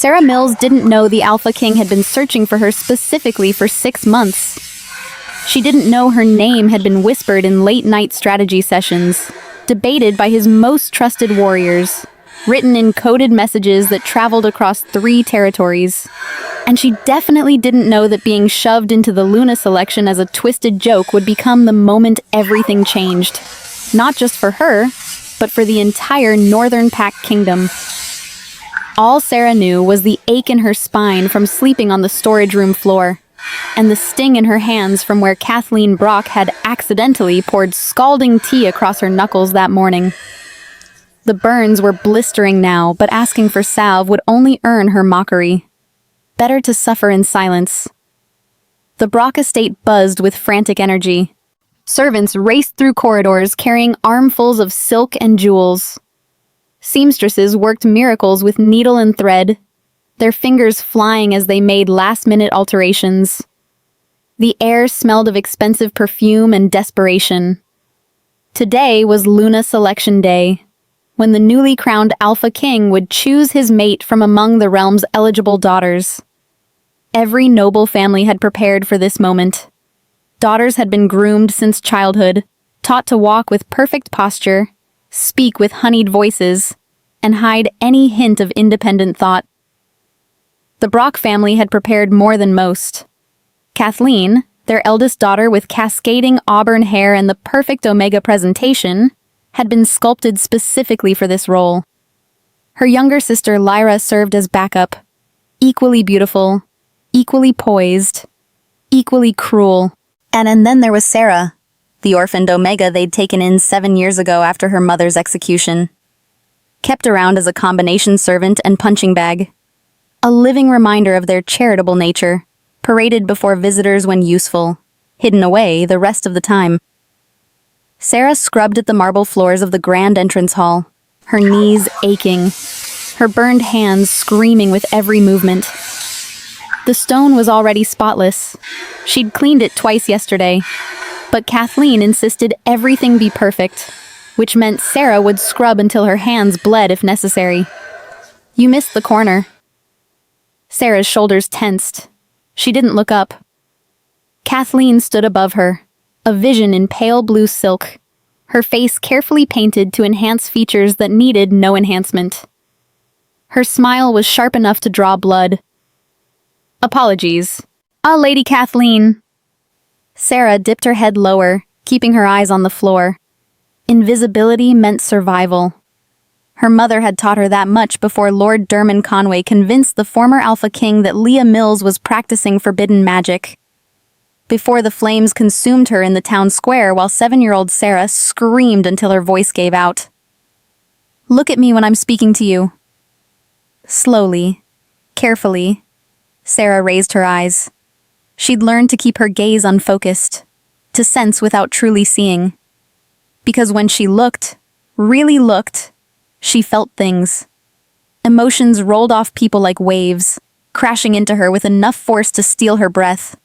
Serah Mills didn't know the Alpha King had been searching for her specifically for 6 months. She didn't know her name had been whispered in late-night strategy sessions, debated by his most trusted warriors, written in coded messages that traveled across 3 territories. And she definitely didn't know that being shoved into the Luna selection as a twisted joke would become the moment everything changed. Not just for her, but for the entire Northern Pack Kingdom. All Serah knew was the ache in her spine from sleeping on the storage room floor, and the sting in her hands from where Kathleen Brock had accidentally poured scalding tea across her knuckles that morning. The burns were blistering now, but asking for salve would only earn her mockery. Better to suffer in silence. The Brock estate buzzed with frantic energy. Servants raced through corridors carrying armfuls of silk and jewels. Seamstresses worked miracles with needle and thread, their fingers flying as they made last-minute alterations. The air smelled of expensive perfume and desperation. Today was Luna Selection Day, when the newly crowned Alpha King would choose his mate from among the realm's eligible daughters. Every noble family had prepared for this moment. Daughters had been groomed since childhood, taught to walk with perfect posture, speak with honeyed voices, and hide any hint of independent thought. The Brock family had prepared more than most. Kathleen, their eldest daughter with cascading auburn hair and the perfect Omega presentation, had been sculpted specifically for this role. Her younger sister Lyra served as backup, equally beautiful, equally poised, equally cruel. And then there was Serah, the orphaned Omega they'd taken in 7 years ago after her mother's execution. Kept around as a combination servant and punching bag. A living reminder of their charitable nature, paraded before visitors when useful, hidden away the rest of the time. Serah scrubbed at the marble floors of the grand entrance hall, her knees aching, her burned hands screaming with every movement. The stone was already spotless. She'd cleaned it twice yesterday, but Kathleen insisted everything be perfect, which meant Serah would scrub until her hands bled if necessary. You missed the corner. Serah's shoulders tensed. She didn't look up. Kathleen stood above her, a vision in pale blue silk, her face carefully painted to enhance features that needed no enhancement. Her smile was sharp enough to draw blood. Apologies. Lady Kathleen. Serah dipped her head lower, keeping her eyes on the floor. Invisibility meant survival. Her mother had taught her that much before Lord Dermon Conway convinced the former Alpha King that Serah Mills was practicing forbidden magic. Before the flames consumed her in the town square while 7-year-old Serah screamed until her voice gave out. Look at me when I'm speaking to you. Slowly, carefully, Serah raised her eyes. She'd learned to keep her gaze unfocused, to sense without truly seeing. Because when she looked, really looked, she felt things. Emotions rolled off people like waves, crashing into her with enough force to steal her breath.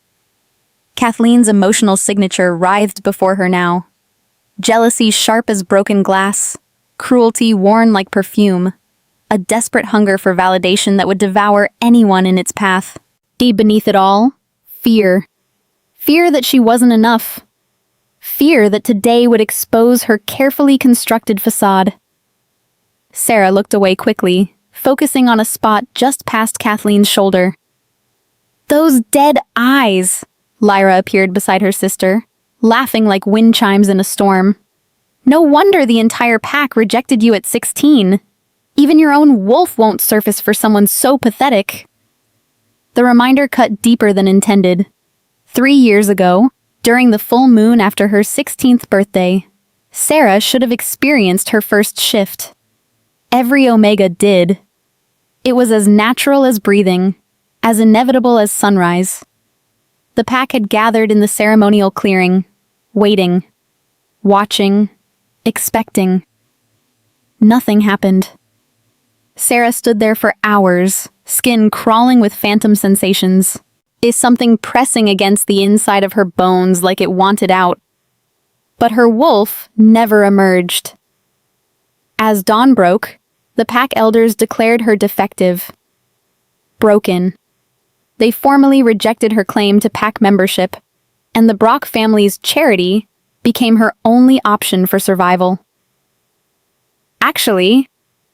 Kathleen's emotional signature writhed before her now. Jealousy sharp as broken glass, cruelty worn like perfume, a desperate hunger for validation that would devour anyone in its path. Deep beneath it all, fear. Fear that she wasn't enough. Fear that today would expose her carefully constructed facade. Serah looked away quickly, focusing on a spot just past Kathleen's shoulder. Those dead eyes! Lyra appeared beside her sister, laughing like wind chimes in a storm. No wonder the entire pack rejected you at 16. Even your own wolf won't surface for someone so pathetic. The reminder cut deeper than intended. 3 years ago, during the full moon after her 16th birthday, Serah should have experienced her first shift. Every Omega did. It was as natural as breathing, as inevitable as sunrise. The pack had gathered in the ceremonial clearing, waiting, watching, expecting. Nothing happened. Serah stood there for hours, skin crawling with phantom sensations. Is something pressing against the inside of her bones like it wanted out. But her wolf never emerged. As dawn broke, the pack elders declared her defective. broken. They formally rejected her claim to pack membership, and the Brock family's charity became her only option for survival. Actually,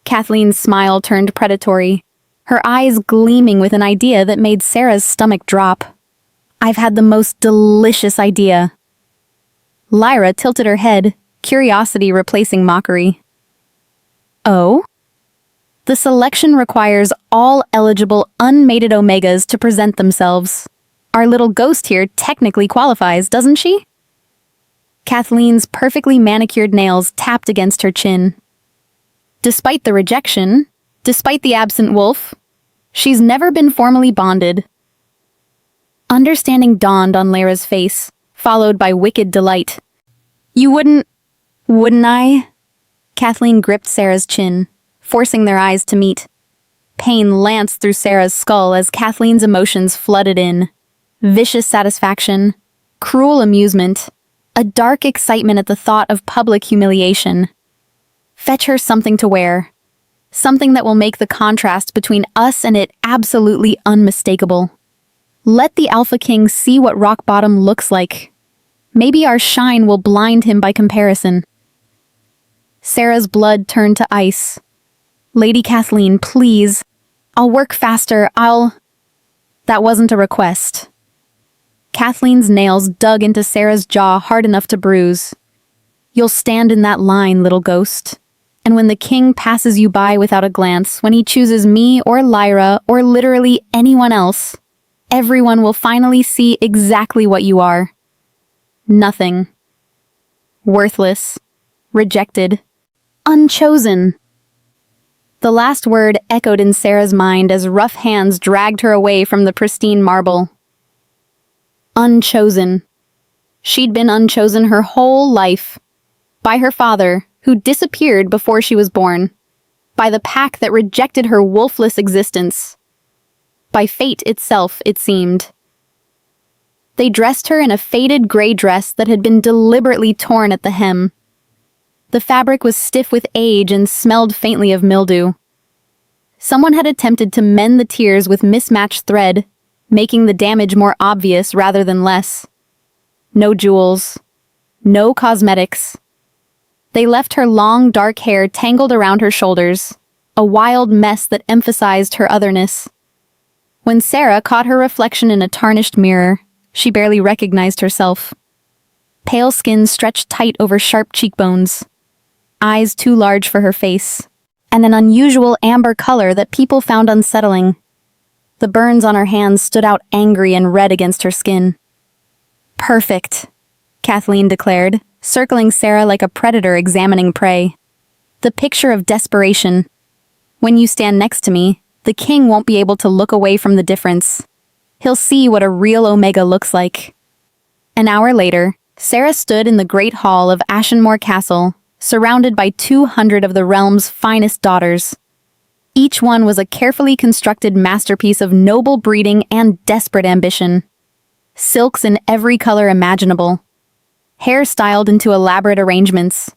Kathleen's smile turned predatory, her eyes gleaming with an idea that made Serah's stomach drop. I've had the most delicious idea. Lyra tilted her head, curiosity replacing mockery. Oh? The selection requires all eligible unmated Omegas to present themselves. Our little ghost here technically qualifies, doesn't she? Kathleen's perfectly manicured nails tapped against her chin. Despite the rejection, despite the absent wolf, she's never been formally bonded. Understanding dawned on Lyra's face, followed by wicked delight. You wouldn't I? Kathleen gripped Serah's chin, forcing their eyes to meet. Pain lanced through Serah's skull as Kathleen's emotions flooded in. Vicious satisfaction, cruel amusement, a dark excitement at the thought of public humiliation. Fetch her something to wear. Something that will make the contrast between us and it absolutely unmistakable. Let the Alpha King see what rock bottom looks like. Maybe our shine will blind him by comparison. Serah's blood turned to ice. Lady Kathleen, please. I'll work faster, That wasn't a request. Kathleen's nails dug into Serah's jaw hard enough to bruise. You'll stand in that line, little ghost. And when the king passes you by without a glance, when he chooses me or Lyra or literally anyone else, everyone will finally see exactly what you are. Nothing. Worthless. Rejected. Unchosen. The last word echoed in Serah's mind as rough hands dragged her away from the pristine marble. Unchosen. She'd been unchosen her whole life. By her father, who disappeared before she was born. By the pack that rejected her wolfless existence. By fate itself, it seemed. They dressed her in a faded gray dress that had been deliberately torn at the hem. The fabric was stiff with age and smelled faintly of mildew. Someone had attempted to mend the tears with mismatched thread, making the damage more obvious rather than less. No jewels. No cosmetics. They left her long, dark hair tangled around her shoulders, a wild mess that emphasized her otherness. When Serah caught her reflection in a tarnished mirror, she barely recognized herself. Pale skin stretched tight over sharp cheekbones, eyes too large for her face, and an unusual amber color that people found unsettling. The burns on her hands stood out angry and red against her skin. Perfect, Kathleen declared, circling Serah like a predator examining prey. The picture of desperation. When you stand next to me, the king won't be able to look away from the difference. He'll see what a real Omega looks like. An hour later, Serah stood in the great hall of Ashenmore Castle, surrounded by 200 of the realm's finest daughters. Each one was a carefully constructed masterpiece of noble breeding and desperate ambition. Silks in every color imaginable. Hair styled into elaborate arrangements.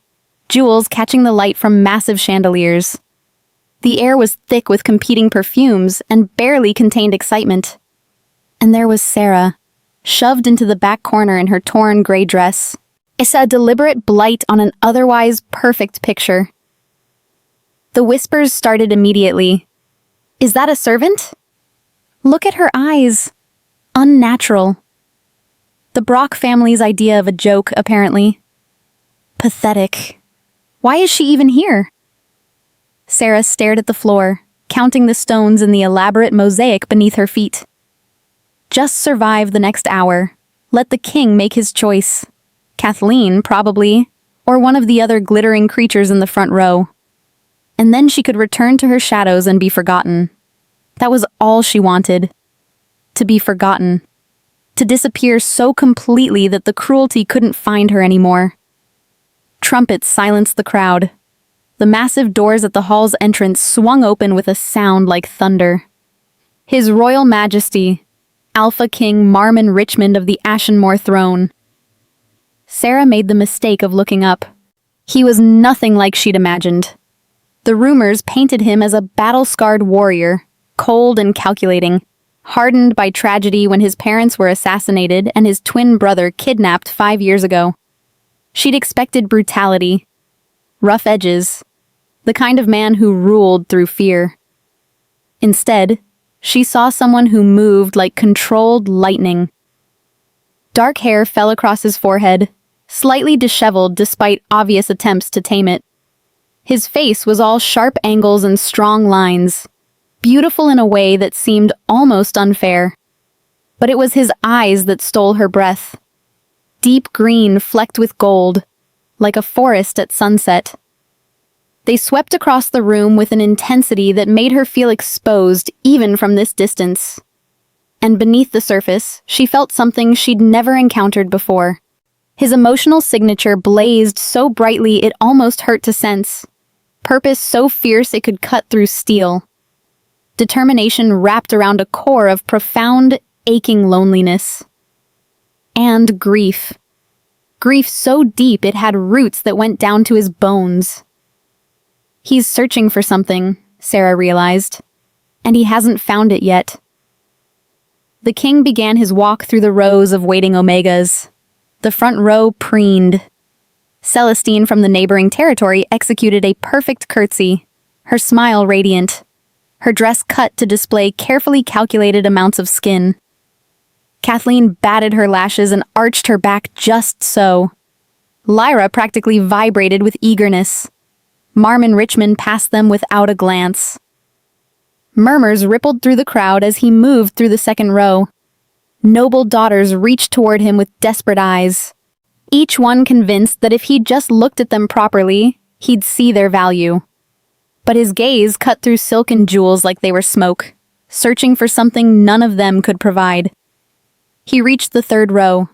Jewels catching the light from massive chandeliers. The air was thick with competing perfumes and barely contained excitement. And there was Serah, shoved into the back corner in her torn gray dress. It's a deliberate blight on an otherwise perfect picture. The whispers started immediately. Is that a servant? Look at her eyes. Unnatural. The Brock family's idea of a joke, apparently. Pathetic. Why is she even here? Serah stared at the floor, counting the stones in the elaborate mosaic beneath her feet. Just survive the next hour. Let the king make his choice. Kathleen, probably, or one of the other glittering creatures in the front row. And then she could return to her shadows and be forgotten. That was all she wanted. To be forgotten. To disappear so completely that the cruelty couldn't find her anymore. Trumpets silenced the crowd. The massive doors at the hall's entrance swung open with a sound like thunder. His Royal Majesty, Alpha King Marmon Richmond of the Ashenmore throne. Serah made the mistake of looking up. He was nothing like she'd imagined. The rumors painted him as a battle-scarred warrior, cold and calculating, hardened by tragedy when his parents were assassinated and his twin brother kidnapped 5 years ago. She'd expected brutality, rough edges, the kind of man who ruled through fear. Instead, she saw someone who moved like controlled lightning. Dark hair fell across his forehead, slightly disheveled despite obvious attempts to tame it. His face was all sharp angles and strong lines, beautiful in a way that seemed almost unfair. But it was his eyes that stole her breath. Deep green flecked with gold, like a forest at sunset. They swept across the room with an intensity that made her feel exposed even from this distance. And beneath the surface, she felt something she'd never encountered before. His emotional signature blazed so brightly it almost hurt to sense. Purpose so fierce it could cut through steel. Determination wrapped around a core of profound, aching loneliness. And grief. Grief so deep it had roots that went down to his bones. He's searching for something, Serah realized, and he hasn't found it yet. The king began his walk through the rows of waiting Omegas. The front row preened. Celestine from the neighboring territory executed a perfect curtsy, her smile radiant, her dress cut to display carefully calculated amounts of skin. Kathleen batted her lashes and arched her back just so. Lyra practically vibrated with eagerness. Marmon Richmond passed them without a glance. Murmurs rippled through the crowd as he moved through the second row. Noble daughters reached toward him with desperate eyes, each one convinced that if he just looked at them properly, he'd see their value. But his gaze cut through silk and jewels like they were smoke, searching for something none of them could provide. He reached the third row.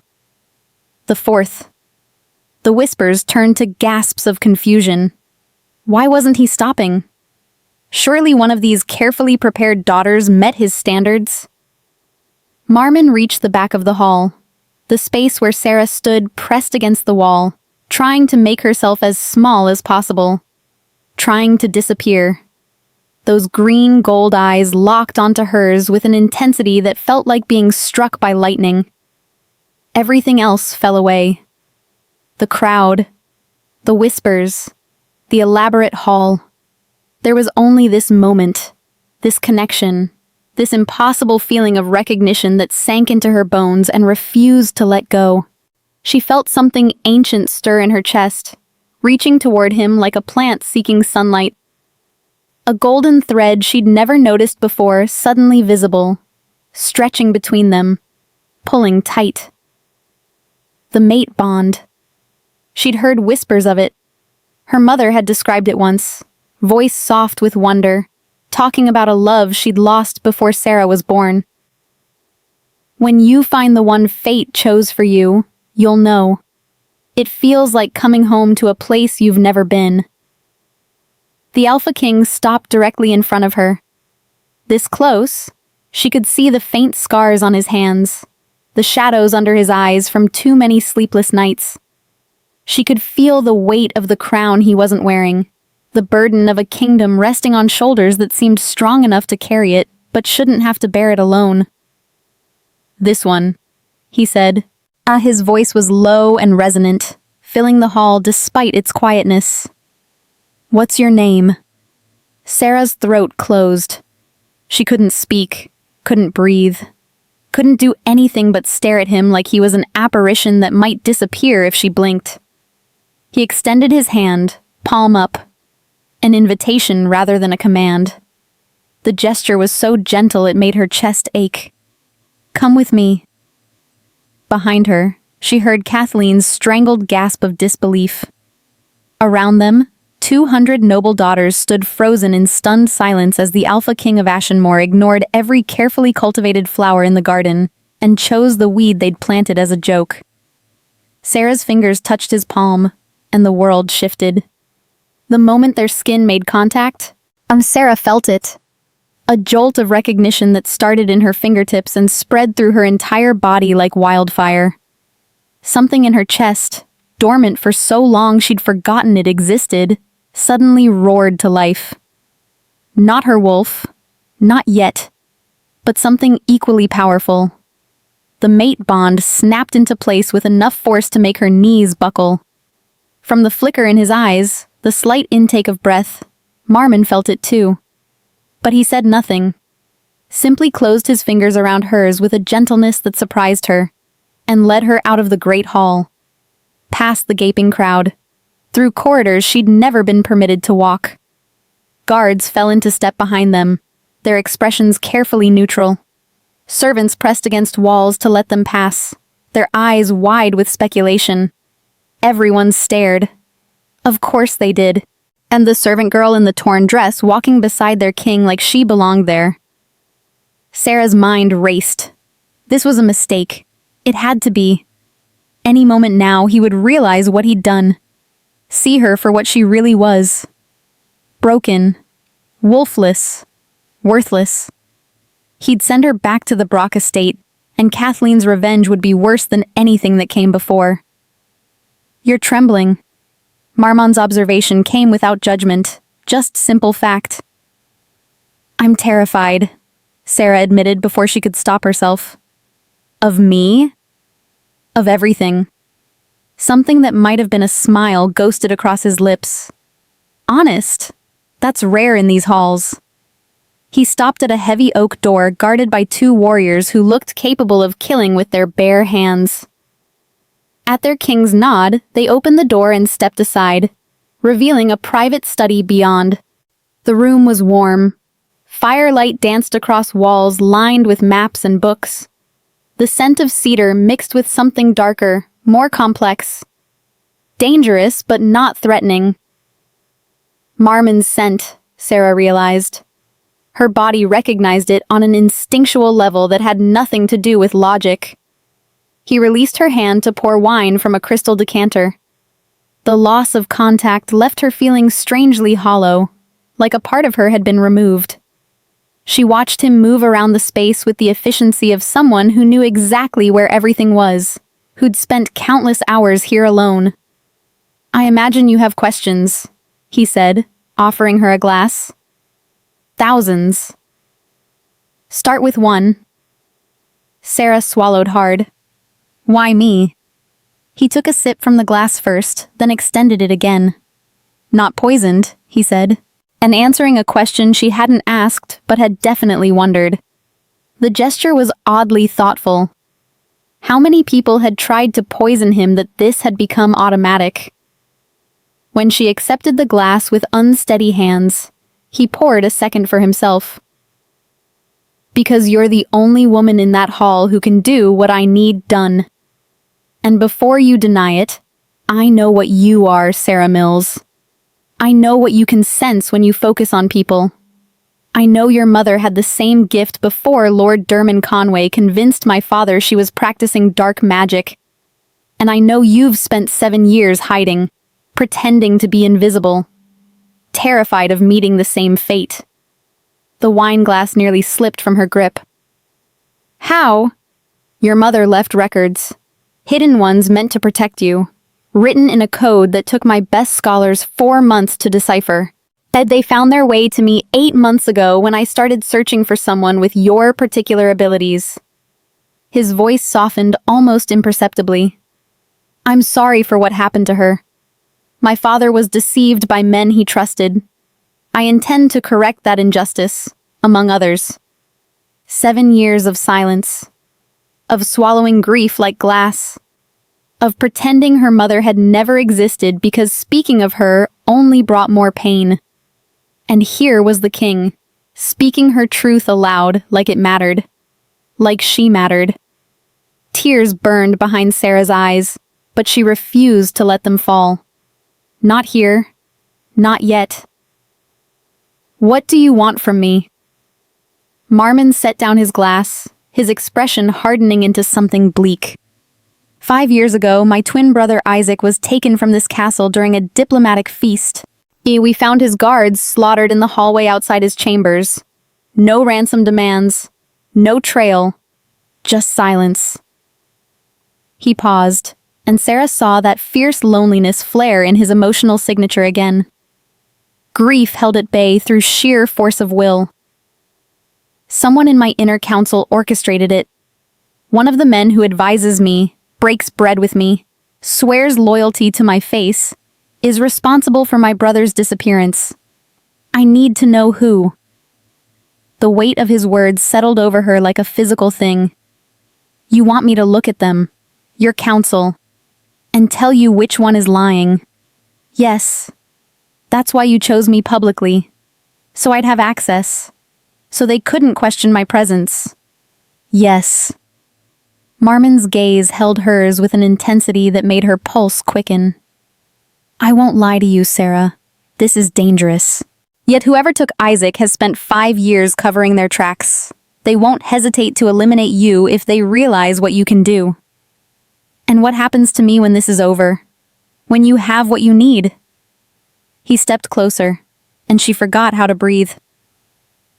The fourth. The whispers turned to gasps of confusion. Why wasn't he stopping? Surely one of these carefully prepared daughters met his standards. Marmon reached the back of the hall, the space where Serah stood pressed against the wall, trying to make herself as small as possible, trying to disappear. Those green gold eyes locked onto hers with an intensity that felt like being struck by lightning. Everything else fell away. The crowd, the whispers, the elaborate hall. There was only this moment, this connection, this impossible feeling of recognition that sank into her bones and refused to let go. She felt something ancient stir in her chest, reaching toward him like a plant seeking sunlight. A golden thread she'd never noticed before suddenly visible, stretching between them, pulling tight. The mate bond. She'd heard whispers of it. Her mother had described it once, voice soft with wonder, talking about a love she'd lost before Serah was born. When you find the one fate chose for you, you'll know. It feels like coming home to a place you've never been. The Alpha King stopped directly in front of her. This close, she could see the faint scars on his hands, the shadows under his eyes from too many sleepless nights. She could feel the weight of the crown he wasn't wearing, the burden of a kingdom resting on shoulders that seemed strong enough to carry it, but shouldn't have to bear it alone. "This one," he said. His voice was low and resonant, filling the hall despite its quietness. "What's your name?" Serah's throat closed. She couldn't speak, couldn't breathe, couldn't do anything but stare at him like he was an apparition that might disappear if she blinked. He extended his hand, palm up, an invitation rather than a command. The gesture was so gentle it made her chest ache. "Come with me." Behind her, she heard Kathleen's strangled gasp of disbelief. Around them, 200 noble daughters stood frozen in stunned silence as the Alpha King of Ashenmore ignored every carefully cultivated flower in the garden and chose the weed they'd planted as a joke. Serah's fingers touched his palm, and the world shifted. The moment their skin made contact, Serah felt it. A jolt of recognition that started in her fingertips and spread through her entire body like wildfire. Something in her chest, dormant for so long she'd forgotten it existed, suddenly roared to life. Not her wolf, Not yet. But something equally powerful. The mate bond snapped into place with enough force to make her knees buckle. From the flicker in his eyes, the slight intake of breath, Marmon felt it too. But he said nothing. Simply closed his fingers around hers with a gentleness that surprised her, and led her out of the great hall. Past the gaping crowd. Through corridors she'd never been permitted to walk. Guards fell into step behind them, their expressions carefully neutral. Servants pressed against walls to let them pass, their eyes wide with speculation. Everyone stared. Of course they did. And the servant girl in the torn dress walking beside their king like she belonged there. Serah's mind raced. This was a mistake. It had to be. Any moment now he would realize what he'd done. See her for what she really was. Broken. Wolfless. Worthless. He'd send her back to the Brock estate, and Kathleen's revenge would be worse than anything that came before. You're trembling. Marmon's observation came without judgment, just simple fact. I'm terrified, Serah admitted before she could stop herself. Of me? Of everything. Something that might have been a smile ghosted across his lips. Honest. That's rare in these halls. He stopped at a heavy oak door guarded by two warriors who looked capable of killing with their bare hands. At their king's nod, they opened the door and stepped aside, revealing a private study beyond. The room was warm. Firelight danced across walls lined with maps and books. The scent of cedar mixed with something darker, more complex. Dangerous, but not threatening. Marmon's scent, Serah realized. Her body recognized it on an instinctual level that had nothing to do with logic. He released her hand to pour wine from a crystal decanter. The loss of contact left her feeling strangely hollow, like a part of her had been removed. She watched him move around the space with the efficiency of someone who knew exactly where everything was, who'd spent countless hours here alone. I imagine you have questions, he said, offering her a glass. Thousands. Start with one. Serah swallowed hard. Why me? He took a sip from the glass first, then extended it again. Not poisoned, he said, and answering a question she hadn't asked but had definitely wondered. The gesture was oddly thoughtful. How many people had tried to poison him that this had become automatic? When she accepted the glass with unsteady hands, he poured a second for himself. Because you're the only woman in that hall who can do what I need done. And before you deny it, I know what you are, Serah Mills. I know what you can sense when you focus on people. I know your mother had the same gift before Lord Dermon Conway convinced my father she was practicing dark magic. And I know you've spent 7 years hiding, pretending to be invisible. Terrified of meeting the same fate. The wine glass nearly slipped from her grip. How? Your mother left records. Hidden ones meant to protect you. Written in a code that took my best scholars 4 months to decipher. Said they found their way to me 8 months ago when I started searching for someone with your particular abilities. His voice softened almost imperceptibly. I'm sorry for what happened to her. My father was deceived by men he trusted. I intend to correct that injustice, among others. 7 years of silence. Of swallowing grief like glass. Of pretending her mother had never existed because speaking of her only brought more pain. And here was the king, speaking her truth aloud like it mattered. Like she mattered. Tears burned behind Serah's eyes, but she refused to let them fall. Not here. Not yet. What do you want from me? Marmon set down his glass, his expression hardening into something bleak. 5 years ago, my twin brother Isaac was taken from this castle during a diplomatic feast. We found his guards slaughtered in the hallway outside his chambers. No ransom demands. No trail. Just silence. He paused, and Serah saw that fierce loneliness flare in his emotional signature again. Grief held at bay through sheer force of will. Someone in my inner council orchestrated it. One of the men who advises me, breaks bread with me, swears loyalty to my face, is responsible for my brother's disappearance. I need to know who. The weight of his words settled over her like a physical thing. You want me to look at them, your counsel, and tell you which one is lying. Yes. That's why you chose me publicly. So I'd have access. So they couldn't question my presence. Yes. Marmon's gaze held hers with an intensity that made her pulse quicken. I won't lie to you, Serah. This is dangerous. Yet whoever took Isaac has spent 5 years covering their tracks. They won't hesitate to eliminate you if they realize what you can do. And what happens to me when this is over? When you have what you need? He stepped closer, and she forgot how to breathe.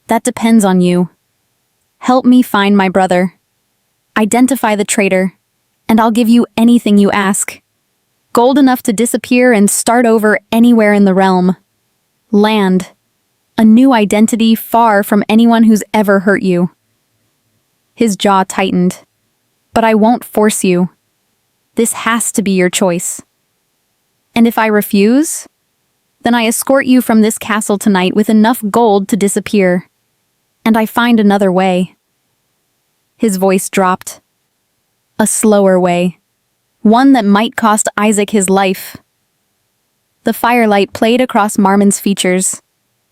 That depends on you. Help me find my brother. Identify the traitor, and I'll give you anything you ask. Gold enough to disappear and start over anywhere in the realm. Land. A new identity far from anyone who's ever hurt you. His jaw tightened. But I won't force you. This has to be your choice. And if I refuse, then I escort you from this castle tonight with enough gold to disappear. And I find another way. His voice dropped. A slower way. One that might cost Isaac his life. The firelight played across Marmon's features,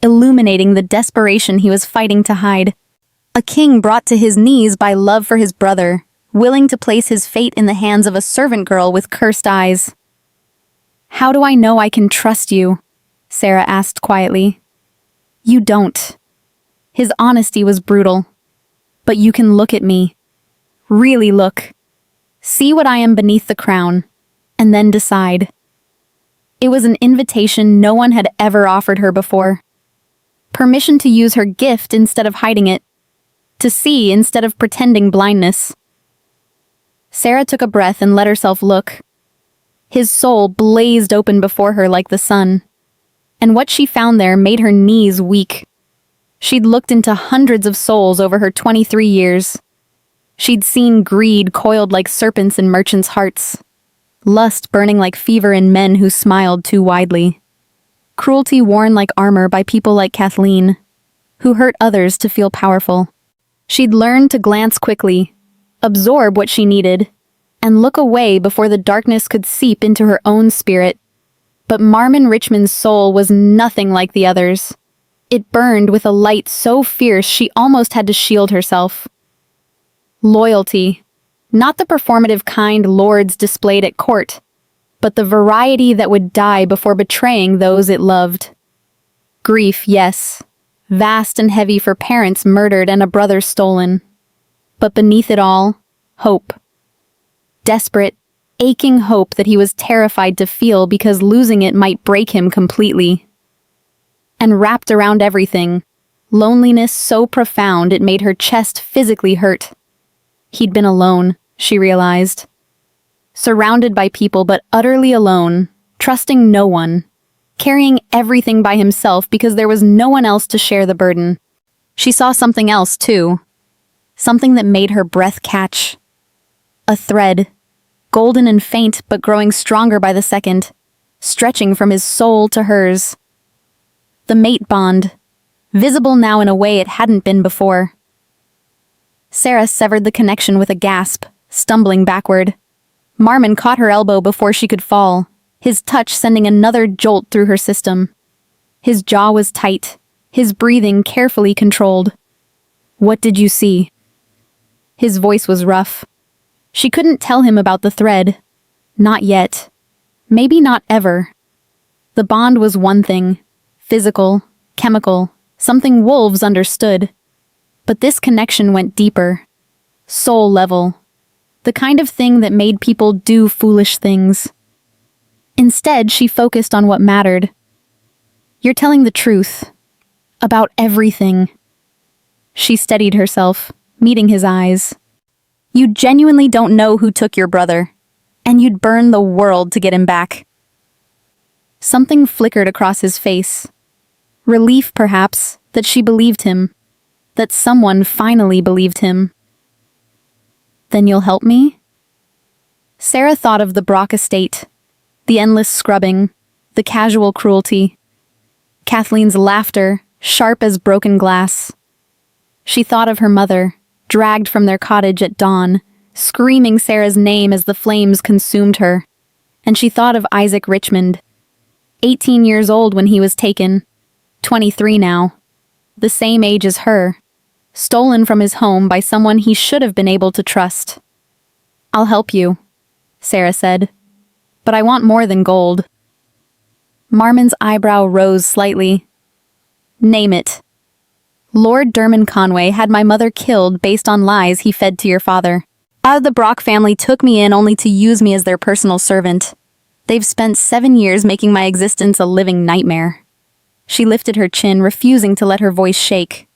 illuminating the desperation he was fighting to hide. A king brought to his knees by love for his brother, willing to place his fate in the hands of a servant girl with cursed eyes. How do I know I can trust you? Serah asked quietly. You don't. His honesty was brutal. But you can look at me. Really look. See what I am beneath the crown, and then decide. It was an invitation no one had ever offered her before. Permission to use her gift instead of hiding it. To see instead of pretending blindness. Serah took a breath and let herself look. His soul blazed open before her like the sun. And what she found there made her knees weak. She'd looked into hundreds of souls over her 23 years. She'd seen greed coiled like serpents in merchants' hearts. Lust burning like fever in men who smiled too widely. Cruelty worn like armor by people like Kathleen, who hurt others to feel powerful. She'd learned to glance quickly, absorb what she needed, and look away before the darkness could seep into her own spirit. But Marmon Richmond's soul was nothing like the others. It burned with a light so fierce she almost had to shield herself. Loyalty. Not the performative kind lords displayed at court, but the variety that would die before betraying those it loved. Grief, yes. Vast and heavy for parents murdered and a brother stolen. But beneath it all, hope. Desperate, aching hope that he was terrified to feel because losing it might break him completely. And wrapped around everything, loneliness so profound it made her chest physically hurt. He'd been alone, she realized. Surrounded by people but utterly alone, trusting no one, carrying everything by himself because there was no one else to share the burden. She saw something else, too. Something that made her breath catch. A thread, golden and faint but growing stronger by the second, stretching from his soul to hers. The mate bond, visible now in a way it hadn't been before. Serah severed the connection with a gasp, stumbling backward. Marmon caught her elbow before she could fall, his touch sending another jolt through her system. His jaw was tight, his breathing carefully controlled. What did you see? His voice was rough. She couldn't tell him about the thread. Not yet. Maybe not ever. The bond was one thing. Physical, chemical, something wolves understood. But this connection went deeper. Soul level. The kind of thing that made people do foolish things. Instead, she focused on what mattered. You're telling the truth. About everything. She steadied herself, meeting his eyes. You genuinely don't know who took your brother, and you'd burn the world to get him back. Something flickered across his face. Relief, perhaps, that she believed him. that someone finally believed him. "Then you'll help me?" Serah thought of the Brock estate, the endless scrubbing, the casual cruelty. Kathleen's laughter, sharp as broken glass. She thought of her mother, dragged from their cottage at dawn, screaming Serah's name as the flames consumed her. And she thought of Isaac Richmond, 18 years old when he was taken, 23 now, the same age as her, stolen from his home by someone he should have been able to trust. "I'll help you," Serah said, "but I want more than gold." Marmon's eyebrow rose slightly. "Name it." "Lord Dermon Conway had my mother killed based on lies he fed to your father. The Brock family took me in only to use me as their personal servant. They've spent 7 years making my existence a living nightmare." She lifted her chin, refusing to let her voice shake.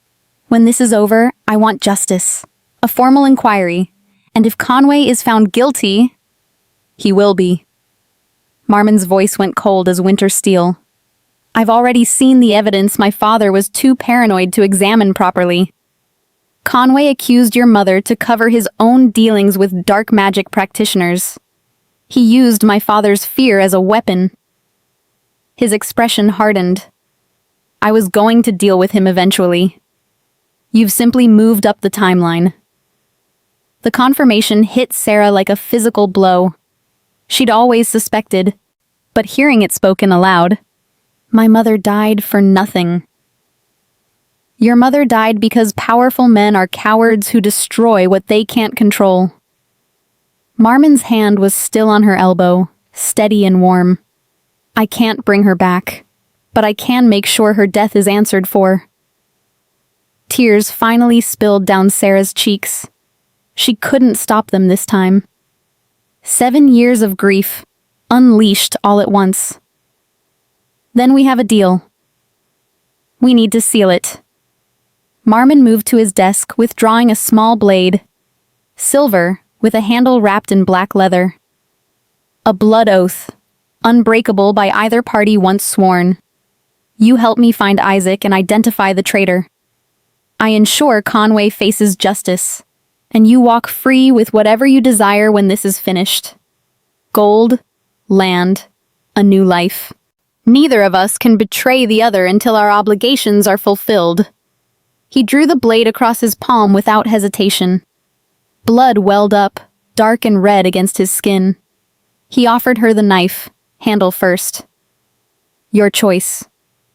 "When this is over, I want justice. A formal inquiry. And if Conway is found guilty..." "He will be." Marmon's voice went cold as winter steel. "I've already seen the evidence my father was too paranoid to examine properly. Conway accused your mother to cover his own dealings with dark magic practitioners. He used my father's fear as a weapon." His expression hardened. "I was going to deal with him eventually. You've simply moved up the timeline." The confirmation hit Serah like a physical blow. She'd always suspected, but hearing it spoken aloud, "My mother died for nothing." "Your mother died because powerful men are cowards who destroy what they can't control." Marmon's hand was still on her elbow, steady and warm. "I can't bring her back, but I can make sure her death is answered for." Tears finally spilled down Serah's cheeks. She couldn't stop them this time. 7 years of grief, unleashed all at once. "Then we have a deal. We need to seal it." Marmon moved to his desk, withdrawing a small blade. Silver, with a handle wrapped in black leather. A blood oath, unbreakable by either party once sworn. "You help me find Isaac and identify the traitor. I ensure Conway faces justice, and you walk free with whatever you desire when this is finished. Gold, land, a new life. Neither of us can betray the other until our obligations are fulfilled." He drew the blade across his palm without hesitation. Blood welled up, dark and red against his skin. He offered her the knife, handle first. "Your choice,"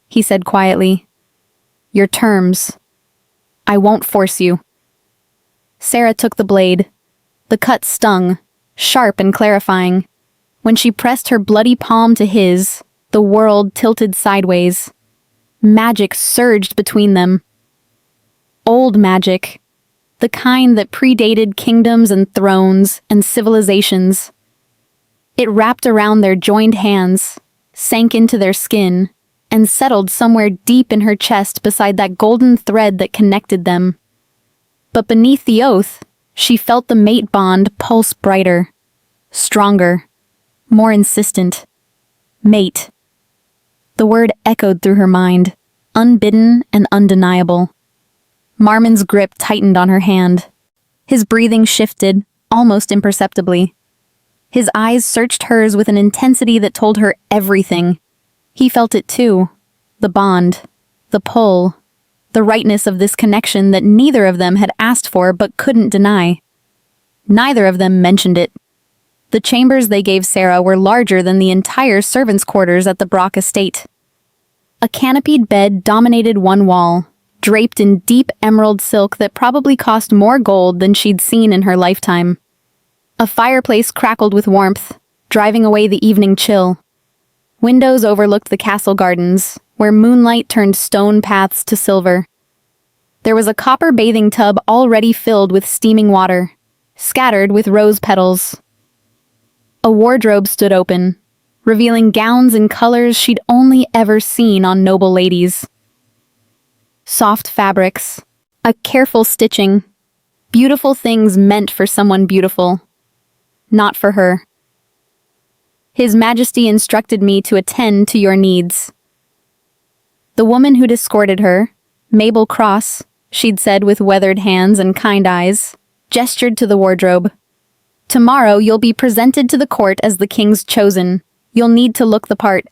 he said quietly. "Your terms. I won't force you." Serah took the blade. The cut stung, sharp and clarifying. When she pressed her bloody palm to his, the world tilted sideways. Magic surged between them. Old magic, the kind that predated kingdoms and thrones and civilizations. It wrapped around their joined hands, sank into their skin, and settled somewhere deep in her chest beside that golden thread that connected them. But beneath the oath, she felt the mate bond pulse brighter, stronger, more insistent. Mate. The word echoed through her mind, unbidden and undeniable. Marmon's grip tightened on her hand. His breathing shifted, almost imperceptibly. His eyes searched hers with an intensity that told her everything. He felt it too. The bond, the pull, the rightness of this connection that neither of them had asked for but couldn't deny. Neither of them mentioned it. The chambers they gave Serah were larger than the entire servants' quarters at the Brock estate. A canopied bed dominated one wall, draped in deep emerald silk that probably cost more gold than she'd seen in her lifetime. A fireplace crackled with warmth, driving away the evening chill. Windows overlooked the castle gardens, where moonlight turned stone paths to silver. There was a copper bathing tub already filled with steaming water, scattered with rose petals. A wardrobe stood open, revealing gowns in colors she'd only ever seen on noble ladies. Soft fabrics, a careful stitching, beautiful things meant for someone beautiful, not for her. His Majesty instructed me to attend to your needs. The woman who'd escorted her, Mabel Cross, she'd said with weathered hands and kind eyes, gestured to the wardrobe. Tomorrow you'll be presented to the court as the king's chosen. You'll need to look the part.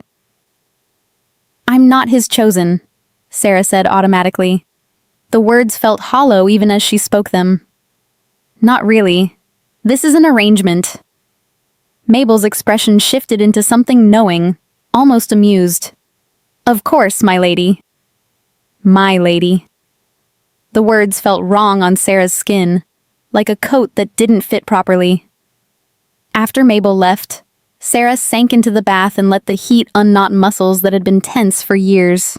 I'm not his chosen, Serah said automatically. The words felt hollow even as she spoke them. Not really. This is an arrangement. Mabel's expression shifted into something knowing, almost amused. Of course, my lady. My lady. The words felt wrong on Serah's skin, like a coat that didn't fit properly. After Mabel left, Serah sank into the bath and let the heat unknot muscles that had been tense for years.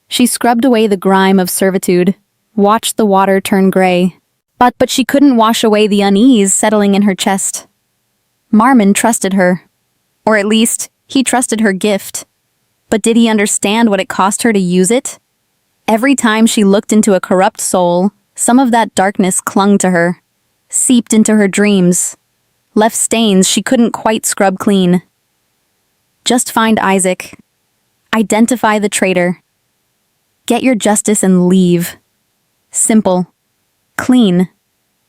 She scrubbed away the grime of servitude, watched the water turn gray, but she couldn't wash away the unease settling in her chest. Marmon trusted her. Or at least, he trusted her gift. But did he understand what it cost her to use it? Every time she looked into a corrupt soul, some of that darkness clung to her, seeped into her dreams, left stains she couldn't quite scrub clean. Just find Isaac. Identify the traitor. Get your justice and leave. Simple. Clean.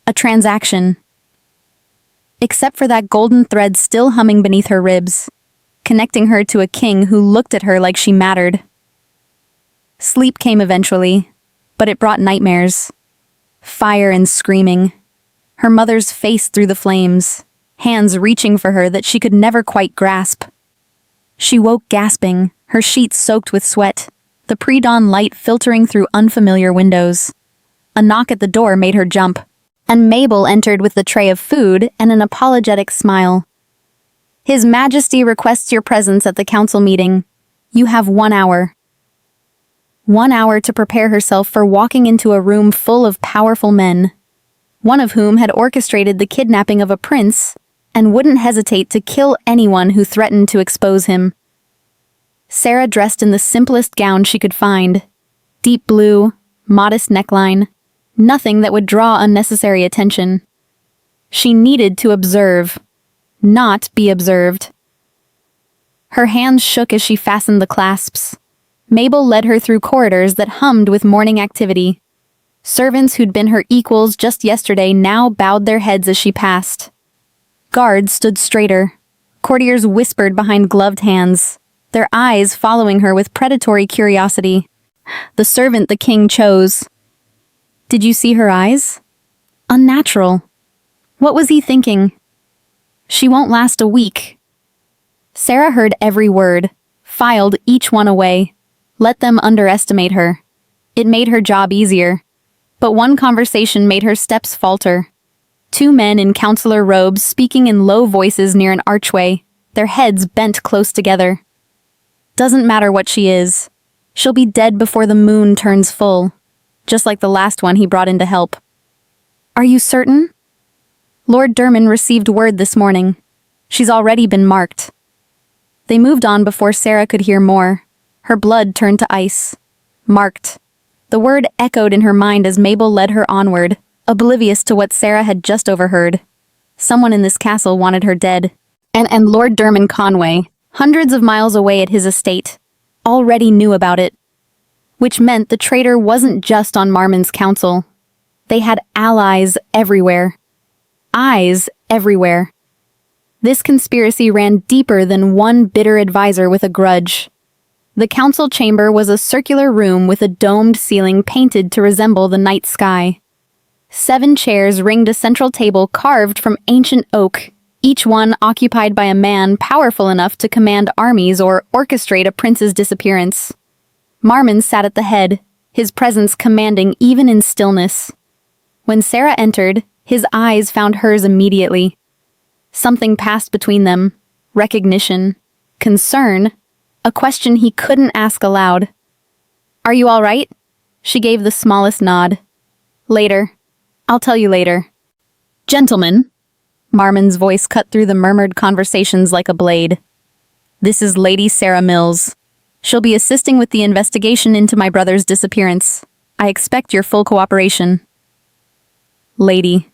A transaction. Except for that golden thread still humming beneath her ribs, connecting her to a king who looked at her like she mattered. Sleep came eventually, but it brought nightmares. Fire and screaming. Her mother's face through the flames, hands reaching for her that she could never quite grasp. She woke gasping, her sheets soaked with sweat, the pre-dawn light filtering through unfamiliar windows. A knock at the door made her jump, and Mabel entered with the tray of food and an apologetic smile. His Majesty requests your presence at the council meeting. You have 1 hour. 1 hour to prepare herself for walking into a room full of powerful men, one of whom had orchestrated the kidnapping of a prince and wouldn't hesitate to kill anyone who threatened to expose him. Serah dressed in the simplest gown she could find. Deep blue, modest neckline, nothing that would draw unnecessary attention. She needed to observe, not be observed. Her hands shook as she fastened the clasps. Mabel led her through corridors that hummed with morning activity. Servants who'd been her equals just yesterday now bowed their heads as she passed. Guards stood straighter. Courtiers whispered behind gloved hands, their eyes following her with predatory curiosity. The servant the king chose. Did you see her eyes? Unnatural. What was he thinking? She won't last a week. Serah heard every word, filed each one away. Let them underestimate her. It made her job easier. But one conversation made her steps falter. 2 men in counselor robes speaking in low voices near an archway, their heads bent close together. Doesn't matter what she is. She'll be dead before the moon turns full, just like the last one he brought in to help. Are you certain? Lord Dermon received word this morning. She's already been marked. They moved on before Serah could hear more. Her blood turned to ice. Marked. The word echoed in her mind as Mabel led her onward, oblivious to what Serah had just overheard. Someone in this castle wanted her dead. And Lord Dermon Conway, hundreds of miles away at his estate, already knew about it. Which meant the traitor wasn't just on Marmon's council. They had allies everywhere. Eyes everywhere. This conspiracy ran deeper than one bitter advisor with a grudge. The council chamber was a circular room with a domed ceiling painted to resemble the night sky. 7 chairs ringed a central table carved from ancient oak, each one occupied by a man powerful enough to command armies or orchestrate a prince's disappearance. Marmon sat at the head, his presence commanding even in stillness. When Serah entered, his eyes found hers immediately. Something passed between them. Recognition. Concern. A question he couldn't ask aloud. Are you all right? She gave the smallest nod. Later. I'll tell you later. Gentlemen. Marmon's voice cut through the murmured conversations like a blade. This is Lady Serah Mills. She'll be assisting with the investigation into my brother's disappearance. I expect your full cooperation. Lady.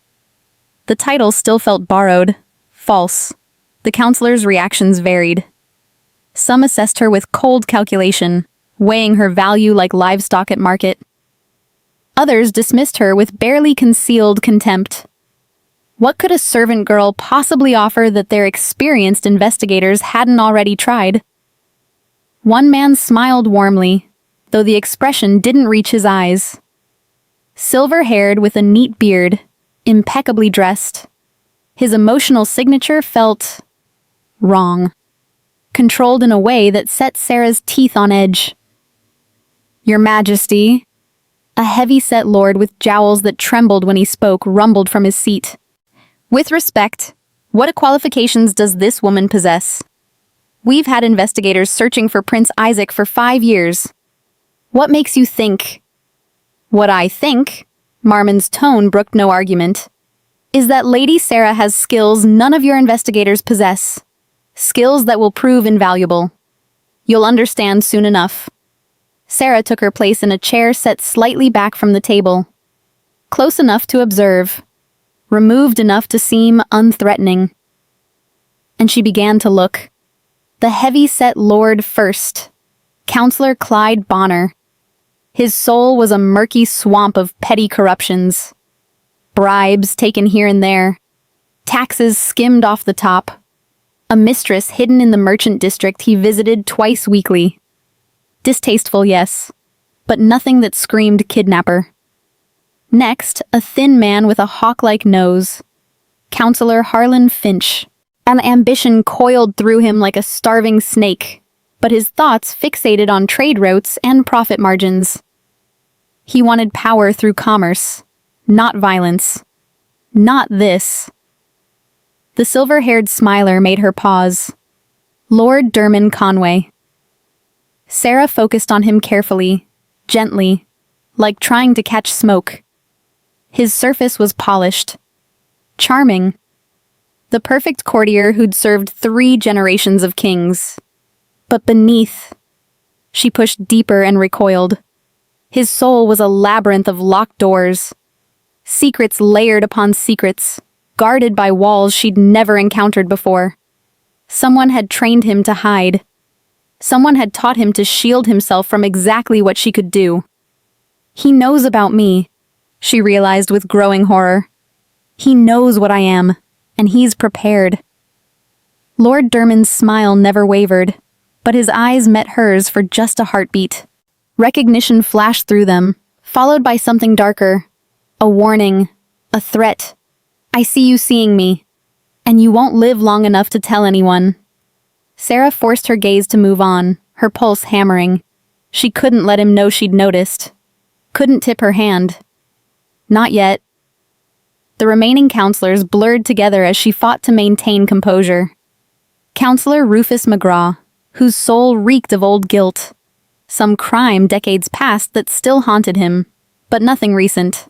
The title still felt borrowed, false. The counselors' reactions varied. Some assessed her with cold calculation, weighing her value like livestock at market. Others dismissed her with barely concealed contempt. What could a servant girl possibly offer that their experienced investigators hadn't already tried? One man smiled warmly, though the expression didn't reach his eyes. Silver-haired with a neat beard, impeccably dressed. His emotional signature felt wrong, controlled in a way that set Serah's teeth on edge. "Your Majesty," a heavy-set lord with jowls that trembled when he spoke rumbled from his seat. "With respect, what qualifications does this woman possess? We've had investigators searching for Prince Isaac for 5 years. What makes you think?" "What I think," Marmon's tone brooked no argument, "is that Lady Serah has skills none of your investigators possess. Skills that will prove invaluable. You'll understand soon enough." Serah took her place in a chair set slightly back from the table. Close enough to observe. Removed enough to seem unthreatening. And she began to look. The heavy-set lord first. Counselor Clyde Bonner. His soul was a murky swamp of petty corruptions. Bribes taken here and there. Taxes skimmed off the top. A mistress hidden in the merchant district he visited twice weekly. Distasteful, yes, but nothing that screamed kidnapper. Next, a thin man with a hawk-like nose. Counselor Harlan Finch. An ambition coiled through him like a starving snake, but his thoughts fixated on trade routes and profit margins. He wanted power through commerce, not violence. Not this. The silver-haired smiler made her pause. Lord Dermon Conway. Serah focused on him carefully, gently, like trying to catch smoke. His surface was polished. Charming. The perfect courtier who'd served 3 generations of kings. But beneath, she pushed deeper and recoiled. His soul was a labyrinth of locked doors. Secrets layered upon secrets, guarded by walls she'd never encountered before. Someone had trained him to hide. Someone had taught him to shield himself from exactly what she could do. He knows about me, she realized with growing horror. He knows what I am, and he's prepared. Lord Dermon's smile never wavered, but his eyes met hers for just a heartbeat. Recognition flashed through them, followed by something darker. A warning, a threat. "I see you seeing me, and you won't live long enough to tell anyone." Serah forced her gaze to move on, her pulse hammering. She couldn't let him know she'd noticed. Couldn't tip her hand. Not yet. The remaining counselors blurred together as she fought to maintain composure. Counselor Rufus McGraw, whose soul reeked of old guilt. Some crime decades past that still haunted him, but nothing recent.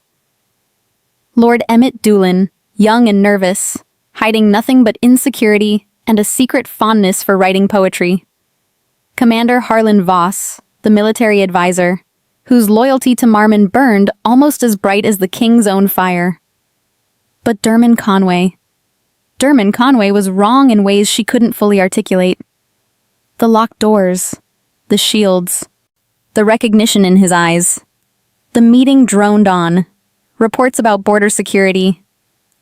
Lord Emmett Doolin, young and nervous, hiding nothing but insecurity and a secret fondness for writing poetry. Commander Harlan Voss, the military advisor, whose loyalty to Marmon burned almost as bright as the king's own fire. But Dermon Conway was wrong in ways she couldn't fully articulate. The locked doors, the shields, the recognition in his eyes. The meeting droned on. Reports about border security,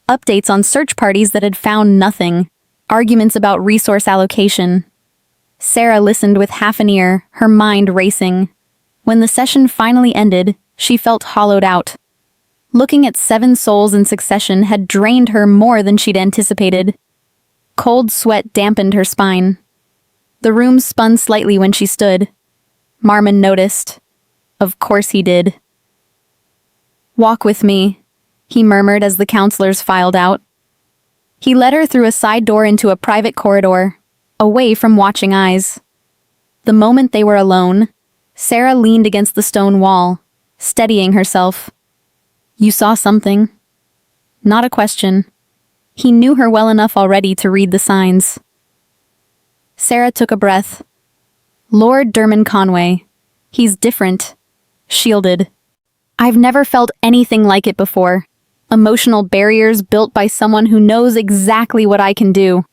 updates on search parties that had found nothing, arguments about resource allocation. Serah listened with half an ear, her mind racing. When the session finally ended, she felt hollowed out. Looking at 7 souls in succession had drained her more than she'd anticipated. Cold sweat dampened her spine. The room spun slightly when she stood. Marmon noticed. Of course he did. "Walk with me," he murmured as the counselors filed out. He led her through a side door into a private corridor, away from watching eyes. The moment they were alone, Serah leaned against the stone wall, steadying herself. "You saw something?" Not a question. He knew her well enough already to read the signs. Serah took a breath. Lord Dermon Conway. He's different. Shielded. I've never felt anything like it before. Emotional barriers built by someone who knows exactly what I can do.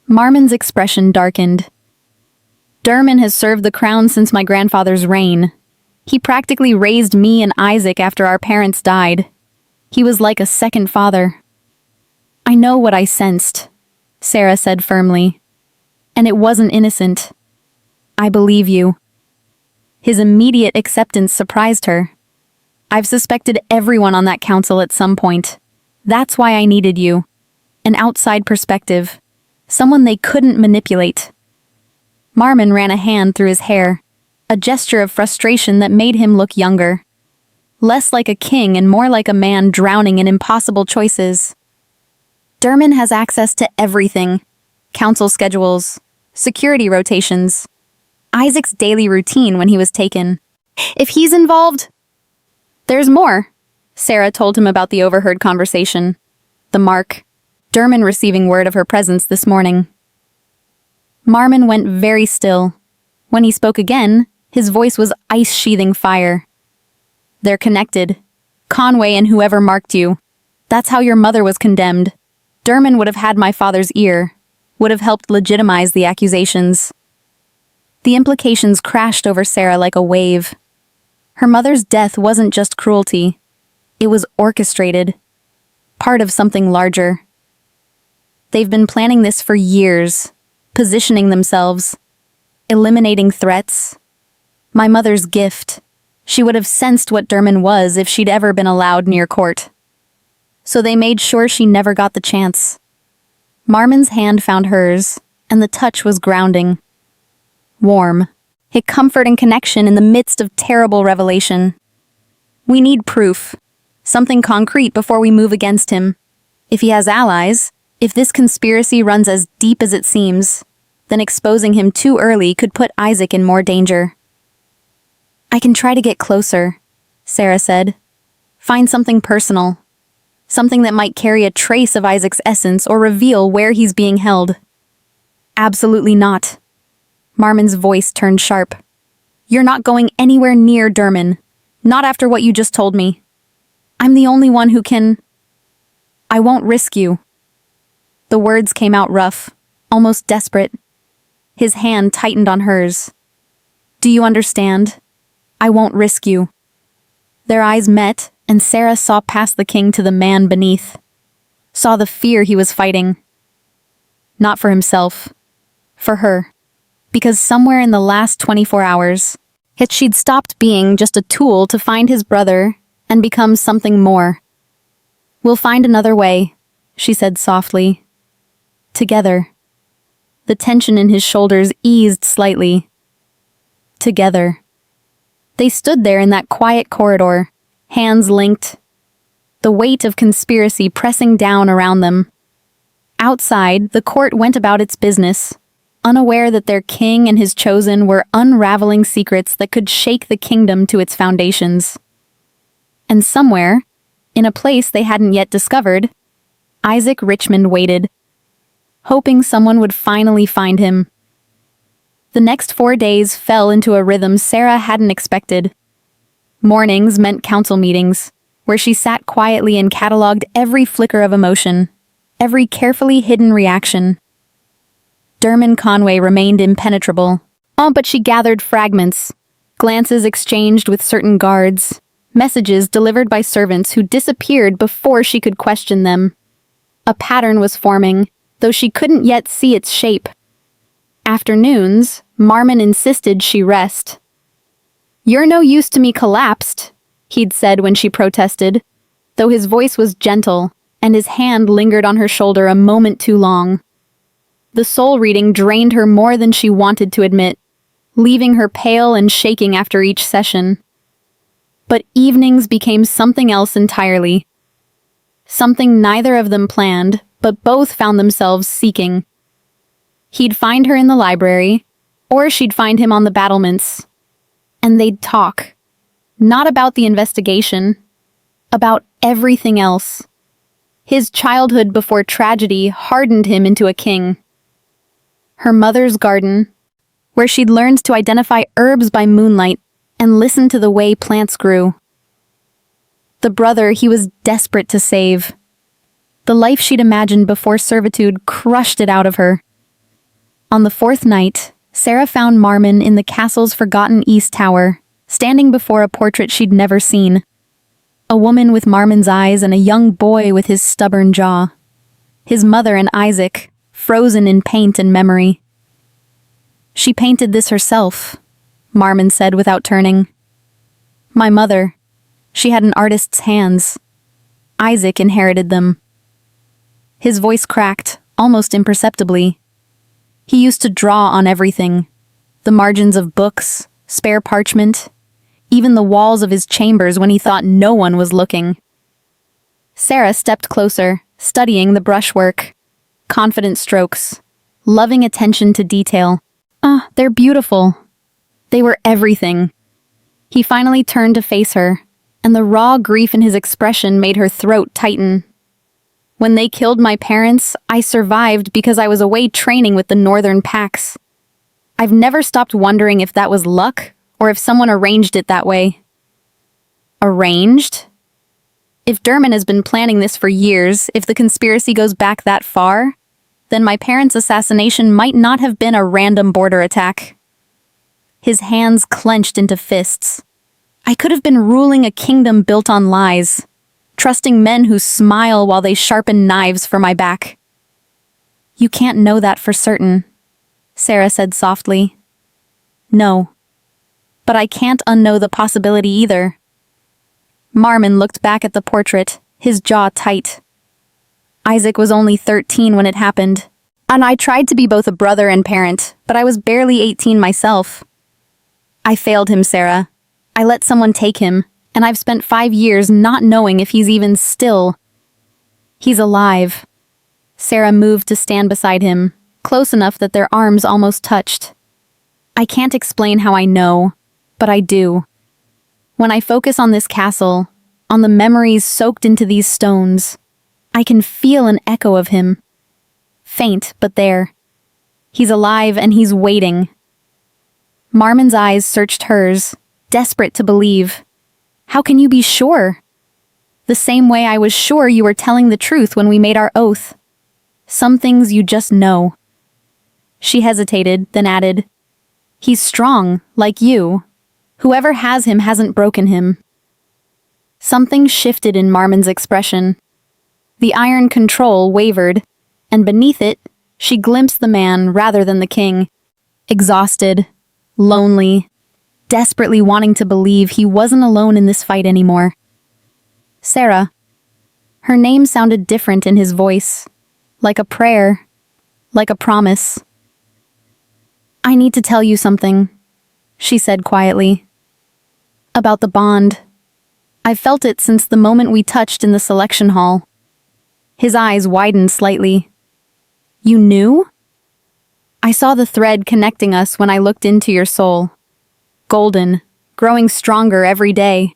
Marmon's expression darkened. Dermon has served the crown since my grandfather's reign. He practically raised me and Isaac after our parents died. He was like a second father." "I know what I sensed," Serah said firmly. "And it wasn't innocent. I believe you." His immediate acceptance surprised her. "I've suspected everyone on that council at some point. That's why I needed you. An outside perspective. Someone they couldn't manipulate." Marmon ran a hand through his hair, a gesture of frustration that made him look younger. Less like a king and more like a man drowning in impossible choices. "Dermon has access to everything. Council schedules, security rotations, Isaac's daily routine when he was taken. If he's involved..." "There's more." Serah told him about the overheard conversation. The mark. Dermon receiving word of her presence this morning. Marmon went very still. When he spoke again, his voice was ice-sheathing fire. "They're connected. Conway and whoever marked you. That's how your mother was condemned. Dermon would have had my father's ear, would have helped legitimize the accusations." The implications crashed over Serah like a wave. Her mother's death wasn't just cruelty. It was orchestrated. Part of something larger. They've been planning this for years, positioning themselves, eliminating threats. My mother's gift. She would have sensed what Dermon was if she'd ever been allowed near court. So they made sure she never got the chance. Marmon's hand found hers, and the touch was grounding. Warm. It comfort and connection in the midst of terrible revelation. "We need proof. Something concrete before we move against him. If he has allies, if this conspiracy runs as deep as it seems, then exposing him too early could put Isaac in more danger." "I can try to get closer," Serah said. "Find something personal. Something that might carry a trace of Isaac's essence or reveal where he's being held." "Absolutely not." Marmon's voice turned sharp. "You're not going anywhere near Dermon. Not after what you just told me. I'm the only one who can... I won't risk you." The words came out rough, almost desperate. His hand tightened on hers. "Do you understand? I won't risk you." Their eyes met, and Serah saw past the king to the man beneath. Saw the fear he was fighting. Not for himself. For her. Because somewhere in the last 24 hours, she'd stopped being just a tool to find his brother and become something more. "We'll find another way," she said softly. "Together." The tension in his shoulders eased slightly. Together. They stood there in that quiet corridor, hands linked, the weight of conspiracy pressing down around them. Outside, the court went about its business, unaware that their king and his chosen were unraveling secrets that could shake the kingdom to its foundations. And somewhere, in a place they hadn't yet discovered, Isaac Richmond waited, hoping someone would finally find him. The next 4 days fell into a rhythm Serah hadn't expected. Mornings meant council meetings, where she sat quietly and cataloged every flicker of emotion, every carefully hidden reaction. Dermon Conway remained impenetrable. But she gathered fragments, glances exchanged with certain guards, messages delivered by servants who disappeared before she could question them. A pattern was forming, though she couldn't yet see its shape. Afternoons, Marmon insisted she rest. "You're no use to me collapsed," he'd said when she protested, though his voice was gentle, and his hand lingered on her shoulder a moment too long. The soul reading drained her more than she wanted to admit, leaving her pale and shaking after each session. But evenings became something else entirely. Something neither of them planned, but both found themselves seeking. He'd find her in the library, or she'd find him on the battlements. And they'd talk. Not about the investigation. About everything else. His childhood before tragedy hardened him into a king. Her mother's garden, where she'd learned to identify herbs by moonlight and listen to the way plants grew. The brother he was desperate to save. The life she'd imagined before servitude crushed it out of her. On the 4th night, Serah found Marmon in the castle's forgotten East Tower, standing before a portrait she'd never seen. A woman with Marmon's eyes and a young boy with his stubborn jaw. His mother and Isaac, frozen in paint and memory. "She painted this herself," Marmon said without turning. "My mother. She had an artist's hands. Isaac inherited them." His voice cracked, almost imperceptibly. He used to draw on everything. The margins of books, spare parchment, even the walls of his chambers when he thought no one was looking. Serah stepped closer, studying the brushwork. Confident strokes. Loving attention to detail. They're beautiful. They were everything. He finally turned to face her, and the raw grief in his expression made her throat tighten. "When they killed my parents, I survived because I was away training with the northern packs. I've never stopped wondering if that was luck or if someone arranged it that way." Arranged? If Dermot has been planning this for years, if the conspiracy goes back that far, then my parents' assassination might not have been a random border attack. His hands clenched into fists. I could have been ruling a kingdom built on lies, trusting men who smile while they sharpen knives for my back. "You can't know that for certain," Serah said softly. "No. But I can't unknow the possibility either." Marmon looked back at the portrait, his jaw tight. Isaac was only 13 when it happened, and I tried to be both a brother and parent, but I was barely 18 myself. I failed him, Serah. I let someone take him, and I've spent 5 years not knowing if he's even still. He's alive. Serah moved to stand beside him, close enough that their arms almost touched. I can't explain how I know, but I do. When I focus on this castle, on the memories soaked into these stones, I can feel an echo of him. Faint, but there. He's alive and he's waiting. Marmon's eyes searched hers, desperate to believe. "How can you be sure?" "The same way I was sure you were telling the truth when we made our oath. Some things you just know." She hesitated, then added, "He's strong, like you. Whoever has him hasn't broken him." Something shifted in Marmon's expression. The iron control wavered, and beneath it, she glimpsed the man rather than the king. Exhausted, lonely, desperately wanting to believe he wasn't alone in this fight anymore. Serah. Her name sounded different in his voice, like a prayer, like a promise. "I need to tell you something," she said quietly. "About the bond. I've felt it since the moment we touched in the selection hall." His eyes widened slightly. "You knew?" "I saw the thread connecting us when I looked into your soul. Golden, growing stronger every day."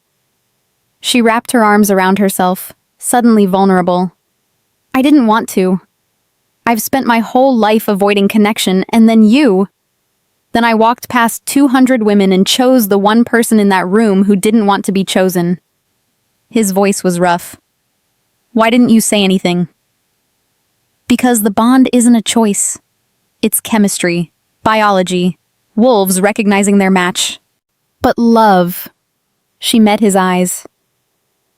She wrapped her arms around herself, suddenly vulnerable. "I didn't want to. I've spent my whole life avoiding connection, and then you. Then I walked past 200 women and chose the one person in that room who didn't want to be chosen." His voice was rough. "Why didn't you say anything?" "Because the bond isn't a choice. It's chemistry, biology, wolves recognizing their match. But love." She met his eyes.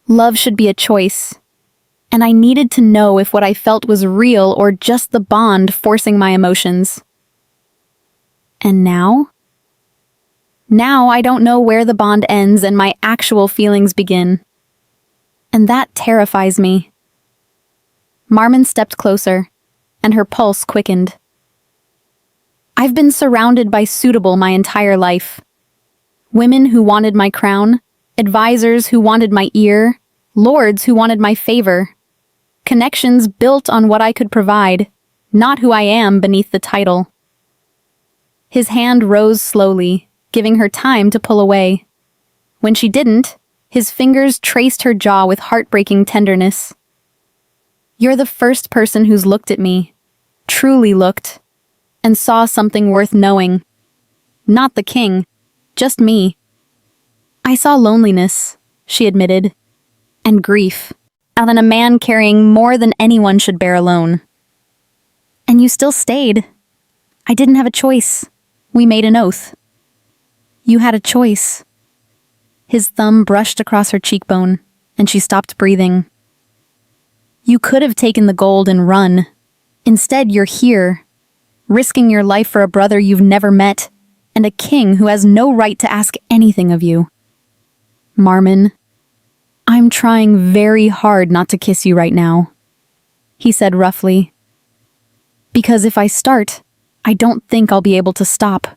"Love should be a choice. And I needed to know if what I felt was real or just the bond forcing my emotions. And now? Now I don't know where the bond ends and my actual feelings begin. And that terrifies me." Marmon stepped closer, and her pulse quickened. "I've been surrounded by suitable my entire life. Women who wanted my crown, advisors who wanted my ear, lords who wanted my favor. Connections built on what I could provide, not who I am beneath the title." His hand rose slowly, giving her time to pull away. When she didn't, his fingers traced her jaw with heartbreaking tenderness. "You're the first person who's looked at me, truly looked, and saw something worth knowing. Not the king, just me." "I saw loneliness," she admitted, "and grief, and then a man carrying more than anyone should bear alone. And you still stayed. I didn't have a choice. We made an oath." "You had a choice." His thumb brushed across her cheekbone, and she stopped breathing. You could have taken the gold and run. Instead, you're here, risking your life for a brother you've never met, and a king who has no right to ask anything of you. Marmon, I'm trying very hard not to kiss you right now, he said roughly. Because if I start, I don't think I'll be able to stop.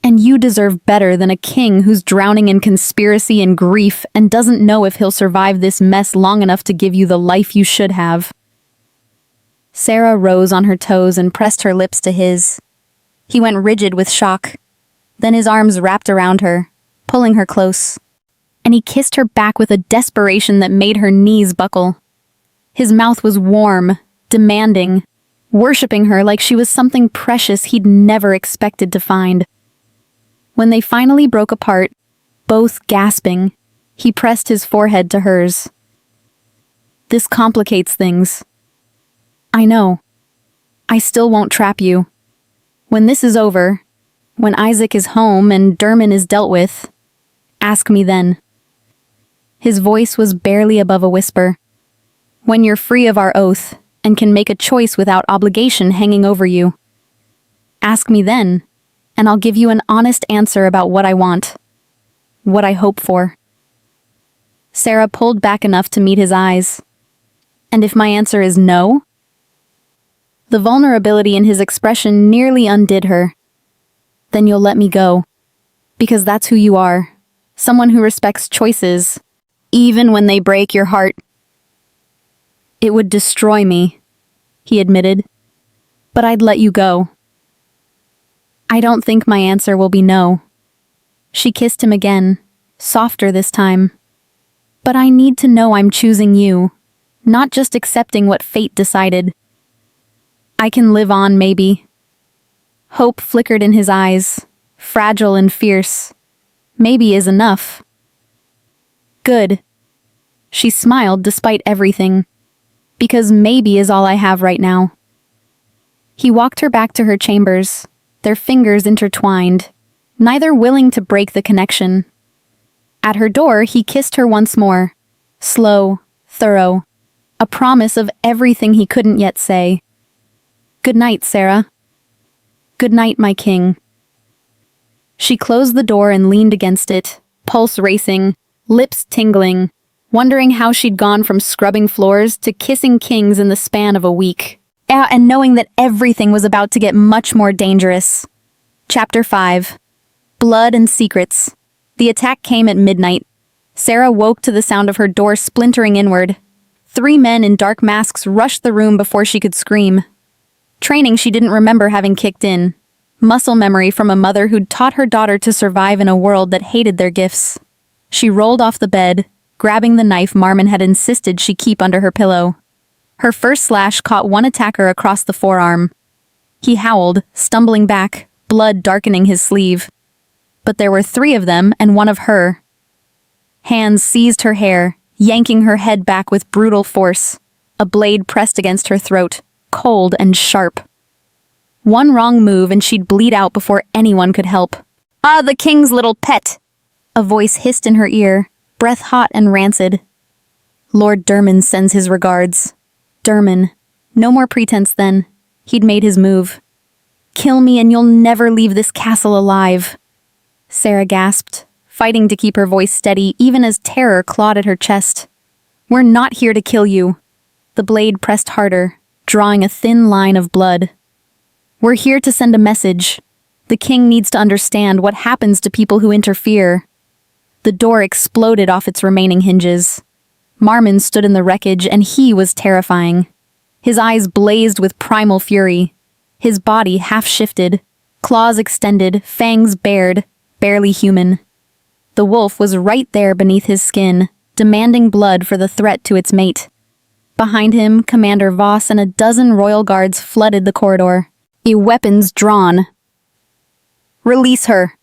And you deserve better than a king who's drowning in conspiracy and grief and doesn't know if he'll survive this mess long enough to give you the life you should have. Serah rose on her toes and pressed her lips to his. He went rigid with shock. Then his arms wrapped around her, pulling her close. And he kissed her back with a desperation that made her knees buckle. His mouth was warm, demanding, worshipping her like she was something precious he'd never expected to find. When they finally broke apart, both gasping, he pressed his forehead to hers. This complicates things. I know. I still won't trap you. When this is over, when Isaac is home and Dermot is dealt with, ask me then. His voice was barely above a whisper. When you're free of our oath and can make a choice without obligation hanging over you. Ask me then, and I'll give you an honest answer about what I want, what I hope for. Serah pulled back enough to meet his eyes. And if my answer is no? The vulnerability in his expression nearly undid her. Then you'll let me go. Because that's who you are. Someone who respects choices, even when they break your heart. It would destroy me, he admitted. But I'd let you go. I don't think my answer will be no. She kissed him again, softer this time. But I need to know I'm choosing you, not just accepting what fate decided. I can live on, maybe. Hope flickered in his eyes, fragile and fierce. Maybe is enough. Good. She smiled despite everything, because maybe is all I have right now. He walked her back to her chambers, their fingers intertwined, neither willing to break the connection. At her door, he kissed her once more, slow, thorough, a promise of everything he couldn't yet say. Good night, Serah. Good night, my king. She closed the door and leaned against it, pulse racing, lips tingling, wondering how she'd gone from scrubbing floors to kissing kings in the span of a week. And knowing that everything was about to get much more dangerous. Chapter 5. Blood and Secrets. The attack came at midnight. Serah woke to the sound of her door splintering inward. 3 men in dark masks rushed the room before she could scream. Training she didn't remember having kicked in. Muscle memory from a mother who'd taught her daughter to survive in a world that hated their gifts. She rolled off the bed, grabbing the knife Marmon had insisted she keep under her pillow. Her first slash caught one attacker across the forearm. He howled, stumbling back, blood darkening his sleeve. But there were 3 of them and one of her. Hands seized her hair, yanking her head back with brutal force. A blade pressed against her throat, cold and sharp. One wrong move and she'd bleed out before anyone could help. "Ah, the king's little pet!" A voice hissed in her ear, breath hot and rancid. "Lord Dermot sends his regards." Dermot. No more pretense then. He'd made his move. "Kill me and you'll never leave this castle alive." Serah gasped, fighting to keep her voice steady even as terror clawed at her chest. "We're not here to kill you." The blade pressed harder, drawing a thin line of blood. "We're here to send a message. The king needs to understand what happens to people who interfere." The door exploded off its remaining hinges. Marmon stood in the wreckage and he was terrifying. His eyes blazed with primal fury. His body half-shifted, claws extended, fangs bared, barely human. The wolf was right there beneath his skin, demanding blood for the threat to its mate. Behind him, Commander Voss and a dozen royal guards flooded the corridor, weapons drawn. "Release her."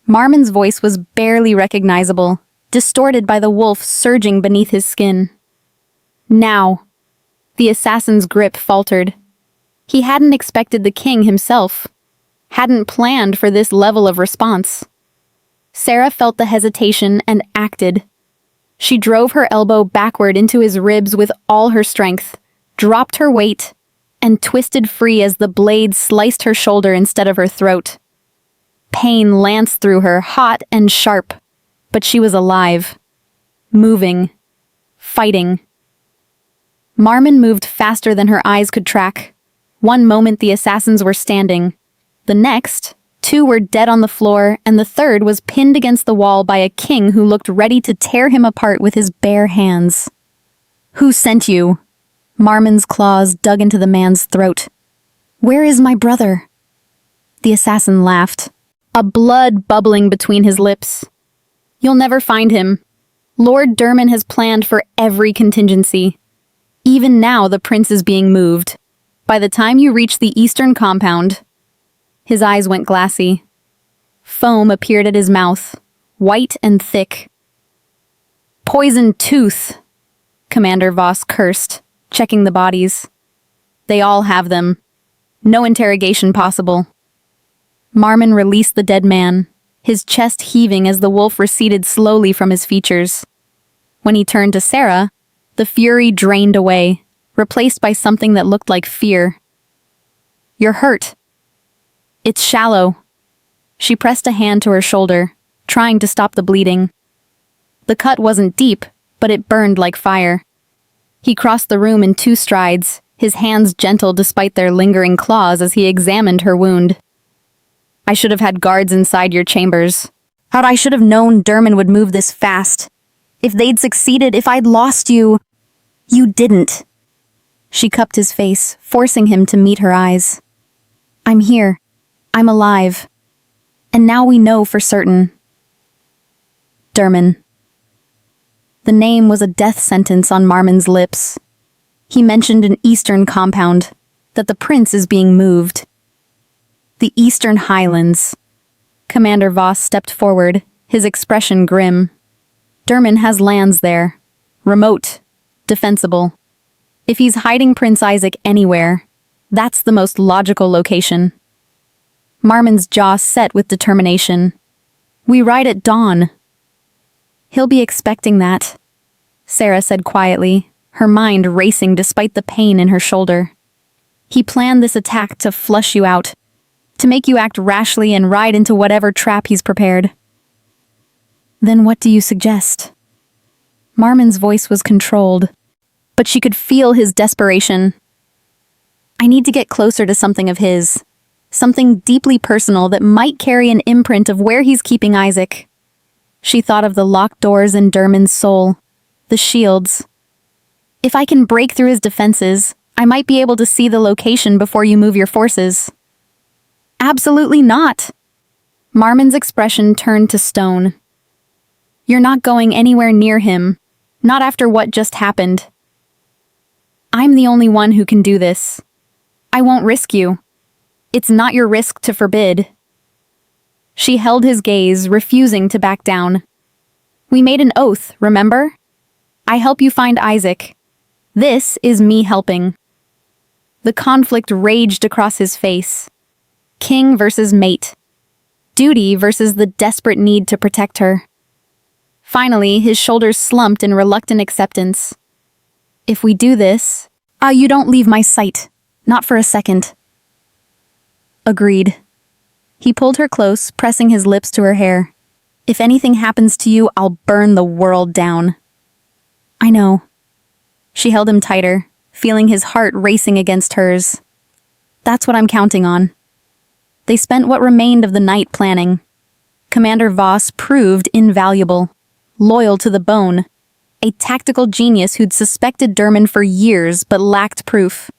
Marmon's voice was barely recognizable, distorted by the wolf surging beneath his skin. "Now." The assassin's grip faltered. He hadn't expected the king himself, hadn't planned for this level of response. Serah felt the hesitation and acted. She drove her elbow backward into his ribs with all her strength, dropped her weight, and twisted free as the blade sliced her shoulder instead of her throat. Pain lanced through her, hot and sharp, but she was alive, moving, fighting. Marmon moved faster than her eyes could track. One moment the assassins were standing. The next, two were dead on the floor, and the third was pinned against the wall by a king who looked ready to tear him apart with his bare hands. "Who sent you?" Marmon's claws dug into the man's throat. "Where is my brother?" The assassin laughed, a blood bubbling between his lips. "You'll never find him. Lord Dermon has planned for every contingency. Even now the prince is being moved. By the time you reach the eastern compound..." His eyes went glassy. Foam appeared at his mouth, white and thick. "Poisoned tooth," Commander Voss cursed, checking the bodies. "They all have them. No interrogation possible." Marmon released the dead man, his chest heaving as the wolf receded slowly from his features. When he turned to Serah, the fury drained away, replaced by something that looked like fear. "You're hurt." "It's shallow." She pressed a hand to her shoulder, trying to stop the bleeding. The cut wasn't deep, but it burned like fire. He crossed the room in 2 strides, his hands gentle despite their lingering claws as he examined her wound. "I should have had guards inside your chambers. I should have known Dermon would move this fast. If they'd succeeded, if I'd lost you..." "You didn't." She cupped his face, forcing him to meet her eyes. "I'm here. I'm alive. And now we know for certain." Dermon. The name was a death sentence on Marmon's lips. He mentioned an eastern compound, that the prince is being moved. The Eastern Highlands. Commander Voss stepped forward, his expression grim. Dermon has lands there. Remote. Defensible. If he's hiding Prince Isaac anywhere, that's the most logical location. Marmon's jaw set with determination. "We ride at dawn." "He'll be expecting that," Serah said quietly, her mind racing despite the pain in her shoulder. "He planned this attack to flush you out, to make you act rashly and ride into whatever trap he's prepared." "Then what do you suggest?" Marmon's voice was controlled, but she could feel his desperation. "I need to get closer to something of his, something deeply personal that might carry an imprint of where he's keeping Isaac." She thought of the locked doors in Dermon's soul, the shields. "If I can break through his defenses, I might be able to see the location before you move your forces." "Absolutely not." Marmon's expression turned to stone. "You're not going anywhere near him, not after what just happened. I'm the only one who can do this. I won't risk you. It's not your risk to forbid." She held his gaze, refusing to back down. "We made an oath, remember? I help you find Isaac. This is me helping." The conflict raged across his face. King versus mate. Duty versus the desperate need to protect her. Finally, his shoulders slumped in reluctant acceptance. "If we do this, you don't leave my sight. Not for a second." Agreed. He pulled her close, pressing his lips to her hair. "If anything happens to you, I'll burn the world down." "I know." She held him tighter, feeling his heart racing against hers. "That's what I'm counting on." They spent what remained of the night planning. Commander Voss proved invaluable, loyal to the bone, a tactical genius who'd suspected Dermon for years but lacked proof.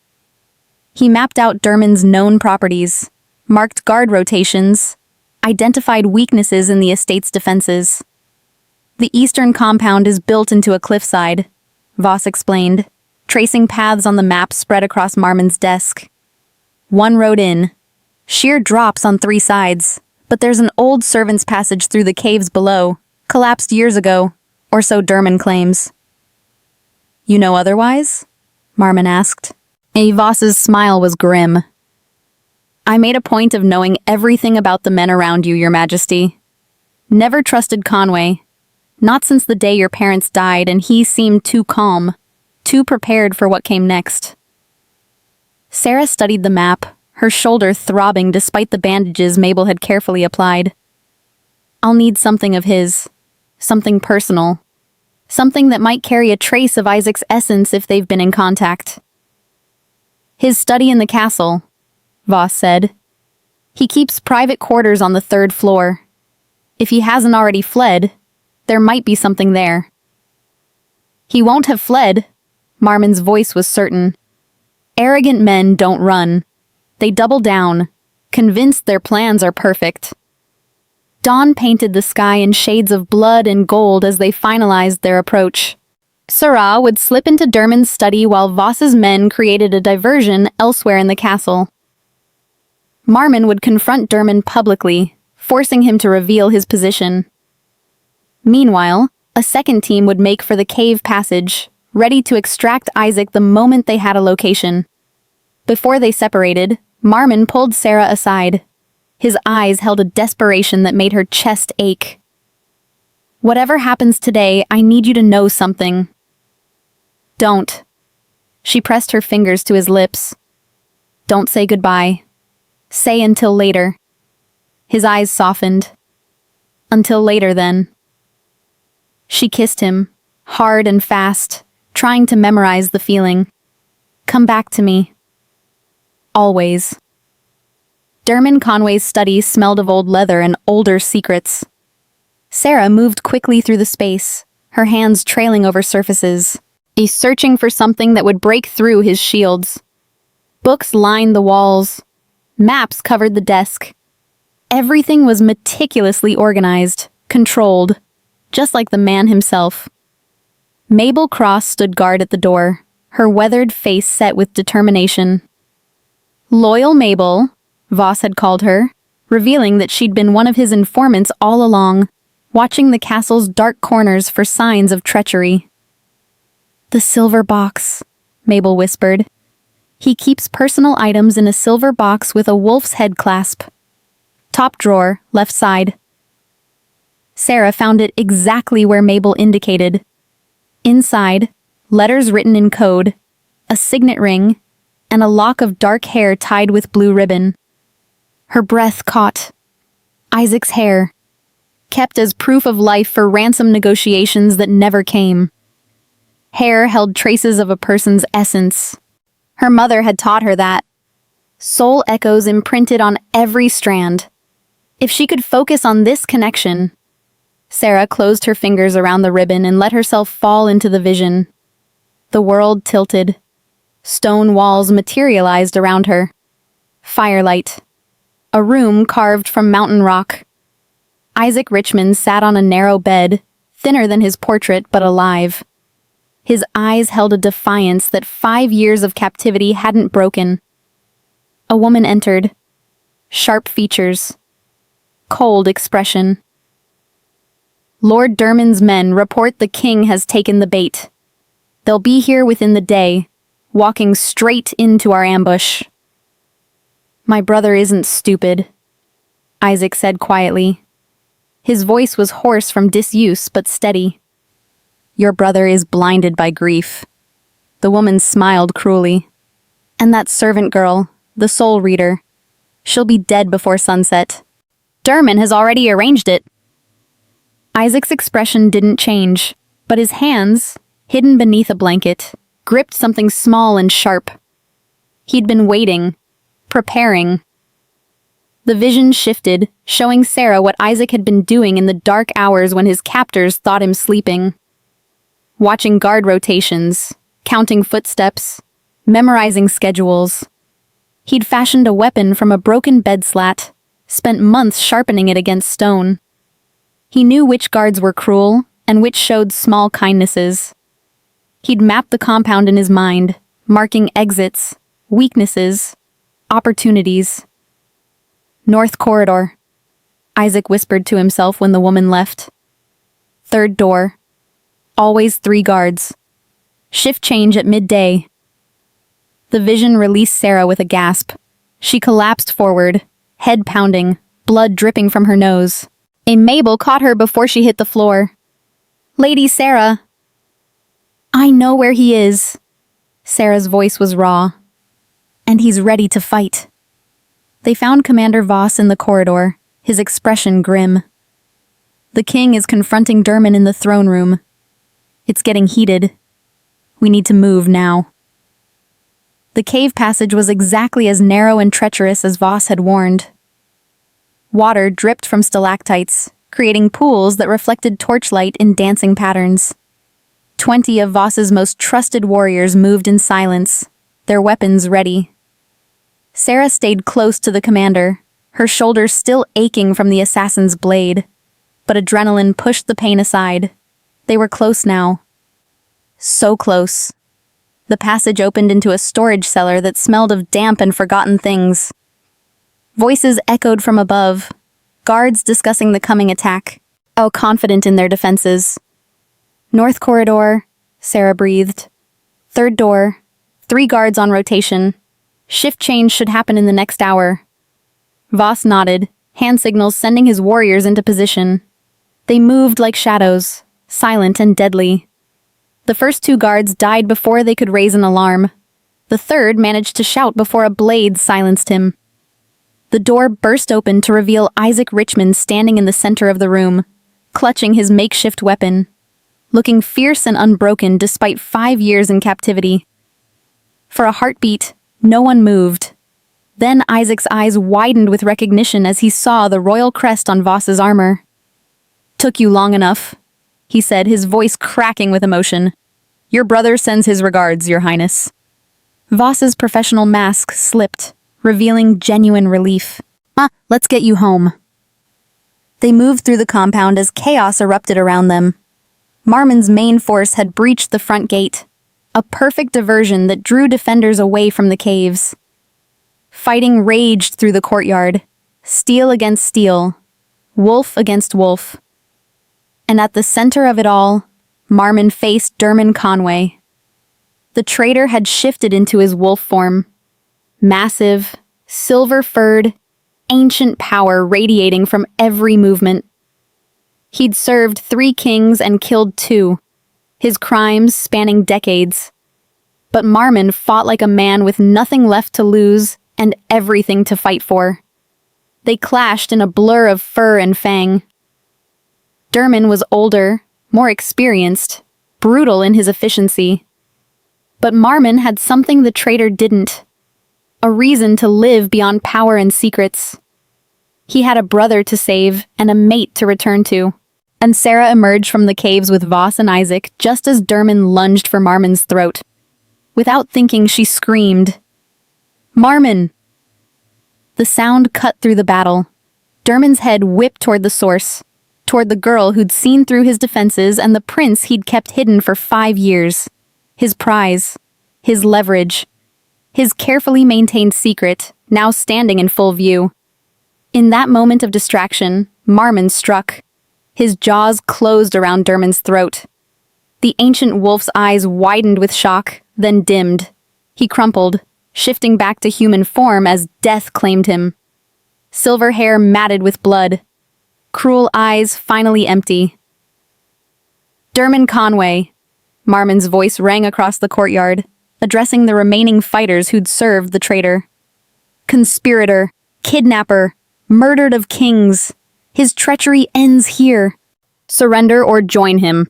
He mapped out Dermon's known properties, marked guard rotations, identified weaknesses in the estate's defenses. "The eastern compound is built into a cliffside," Voss explained, tracing paths on the map spread across Marmon's desk. "One road in, sheer drops on 3 sides, but there's an old servant's passage through the caves below, collapsed years ago, or so Dermon claims." "You know otherwise?" Marmon asked. Voss's smile was grim. "I made a point of knowing everything about the men around you, Your Majesty." Never trusted Conway. Not since the day your parents died, and he seemed too calm, too prepared for what came next. Serah studied the map, her shoulder throbbing despite the bandages Mabel had carefully applied. I'll need something of his. Something personal. Something that might carry a trace of Isaac's essence if they've been in contact. His study in the castle, Voss said. He keeps private quarters on the 3rd floor. If he hasn't already fled, there might be something there. He won't have fled, Marmon's voice was certain. Arrogant men don't run. They double down, convinced their plans are perfect. Dawn painted the sky in shades of blood and gold as they finalized their approach. Serah would slip into Dermond's study while Voss's men created a diversion elsewhere in the castle. Marmon would confront Dermond publicly, forcing him to reveal his position. Meanwhile, a second team would make for the cave passage, ready to extract Isaac the moment they had a location. Before they separated, Marmon pulled Serah aside. His eyes held a desperation that made her chest ache. Whatever happens today, I need you to know something. Don't. She pressed her fingers to his lips. Don't say goodbye. Say until later. His eyes softened. Until later, then. She kissed him, hard and fast, trying to memorize the feeling. Come back to me. Always. Dermond Conway's study smelled of old leather and older secrets. Serah moved quickly through the space, her hands trailing over surfaces, searching for something that would break through his shields. Books lined the walls. Maps covered the desk. Everything was meticulously organized, controlled, just like the man himself. Mabel Cross stood guard at the door, her weathered face set with determination. Loyal Mabel, Voss had called her, revealing that she'd been one of his informants all along, watching the castle's dark corners for signs of treachery. The silver box, Mabel whispered. He keeps personal items in a silver box with a wolf's head clasp. Top drawer, left side. Serah found it exactly where Mabel indicated. Inside, letters written in code, a signet ring, and a lock of dark hair tied with blue ribbon. Her breath caught. Isaac's hair, kept as proof of life for ransom negotiations that never came. Hair held traces of a person's essence. Her mother had taught her that. Soul echoes imprinted on every strand. If she could focus on this connection... Serah closed her fingers around the ribbon and let herself fall into the vision. The world tilted. Stone walls materialized around her. Firelight. A room carved from mountain rock. Isaac Richmond sat on a narrow bed, thinner than his portrait but alive. His eyes held a defiance that 5 years of captivity hadn't broken. A woman entered. Sharp features. Cold expression. Lord Dermond's men report the king has taken the bait. They'll be here within the day, walking straight into our ambush. My brother isn't stupid, Isaac said quietly. His voice was hoarse from disuse but steady. Your brother is blinded by grief. The woman smiled cruelly. And that servant girl, the soul reader, she'll be dead before sunset. Dermond has already arranged it. Isaac's expression didn't change, but his hands, hidden beneath a blanket, gripped something small and sharp. He'd been waiting, preparing. The vision shifted, showing Serah what Isaac had been doing in the dark hours when his captors thought him sleeping. Watching guard rotations, counting footsteps, memorizing schedules. He'd fashioned a weapon from a broken bed slat, spent months sharpening it against stone. He knew which guards were cruel and which showed small kindnesses. He'd mapped the compound in his mind, marking exits, weaknesses, opportunities. North corridor, Isaac whispered to himself when the woman left. Third door. Always 3 guards. Shift change at midday. The vision released Serah with a gasp. She collapsed forward, head pounding, blood dripping from her nose. A Mabel caught her before she hit the floor. "Lady Serah." "I know where he is." Serah's voice was raw. "And he's ready to fight." They found Commander Voss in the corridor, his expression grim. "The king is confronting Dermon in the throne room. It's getting heated. We need to move now." The cave passage was exactly as narrow and treacherous as Voss had warned. Water dripped from stalactites, creating pools that reflected torchlight in dancing patterns. 20 of Voss's most trusted warriors moved in silence, their weapons ready. Serah stayed close to the commander, her shoulders still aching from the assassin's blade. But adrenaline pushed the pain aside. They were close now. So close. The passage opened into a storage cellar that smelled of damp and forgotten things. Voices echoed from above, guards discussing the coming attack, all confident in their defenses. "North corridor," Serah breathed. "Third door. 3 guards on rotation. Shift change should happen in the next hour." Voss nodded, hand signals sending his warriors into position. They moved like shadows, silent and deadly. The first 2 guards died before they could raise an alarm. The third managed to shout before a blade silenced him. The door burst open to reveal Isaac Richmond standing in the center of the room, clutching his makeshift weapon, looking fierce and unbroken despite 5 years in captivity. For a heartbeat, no one moved. Then Isaac's eyes widened with recognition as he saw the royal crest on Voss's armor. "Took you long enough," he said, his voice cracking with emotion. "Your brother sends his regards, Your Highness." Voss's professional mask slipped, revealing genuine relief. Let's get you home." They moved through the compound as chaos erupted around them. Marmon's main force had breached the front gate, a perfect diversion that drew defenders away from the caves. Fighting raged through the courtyard, steel against steel, wolf against wolf. And at the center of it all, Marmon faced Dermon Conway. The traitor had shifted into his wolf form. Massive, silver-furred, ancient power radiating from every movement. He'd served 3 kings and killed 2, his crimes spanning decades. But Marmon fought like a man with nothing left to lose and everything to fight for. They clashed in a blur of fur and fang. Dermon was older, more experienced, brutal in his efficiency. But Marmon had something the traitor didn't. A reason to live beyond power and secrets. He had a brother to save and a mate to return to. And Serah emerged from the caves with Voss and Isaac just as Dermon lunged for Marmon's throat. Without thinking, she screamed, "Marmon!" The sound cut through the battle. Dermon's head whipped toward the source, toward the girl who'd seen through his defenses and the prince he'd kept hidden for 5 years. His prize, his leverage, his carefully maintained secret, now standing in full view. In that moment of distraction, Marmon struck. His jaws closed around Dermon's throat. The ancient wolf's eyes widened with shock, then dimmed. He crumpled, shifting back to human form as death claimed him. Silver hair matted with blood. Cruel eyes finally empty. "Dermon Conway," Marmon's voice rang across the courtyard, addressing the remaining fighters who'd served the traitor. "Conspirator, kidnapper, murdered of kings. His treachery ends here. Surrender or join him."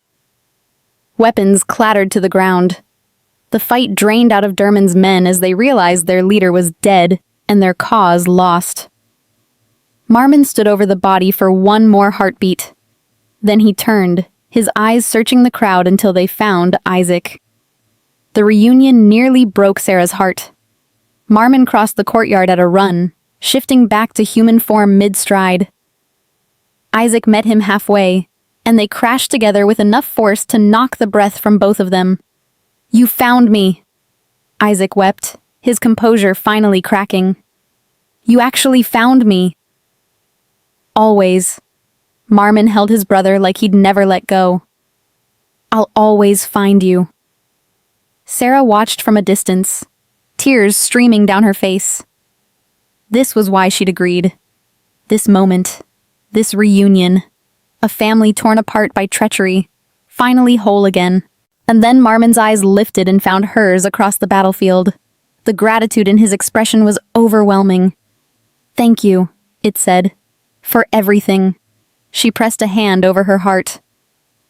Weapons clattered to the ground. The fight drained out of Dermon's men as they realized their leader was dead and their cause lost. Marmon stood over the body for one more heartbeat. Then he turned, his eyes searching the crowd until they found Isaac. The reunion nearly broke Serah's heart. Marmon crossed the courtyard at a run, shifting back to human form mid-stride. Isaac met him halfway, and they crashed together with enough force to knock the breath from both of them. "You found me," Isaac wept, his composure finally cracking. "You actually found me." "Always." Marmon held his brother like he'd never let go. "I'll always find you." Serah watched from a distance, tears streaming down her face. This was why she'd agreed. This moment, This reunion. A family torn apart by treachery. Finally whole again. And then Marmon's eyes lifted and found hers across the battlefield. The gratitude in his expression was overwhelming. "Thank you," it said. "For everything." She pressed a hand over her heart.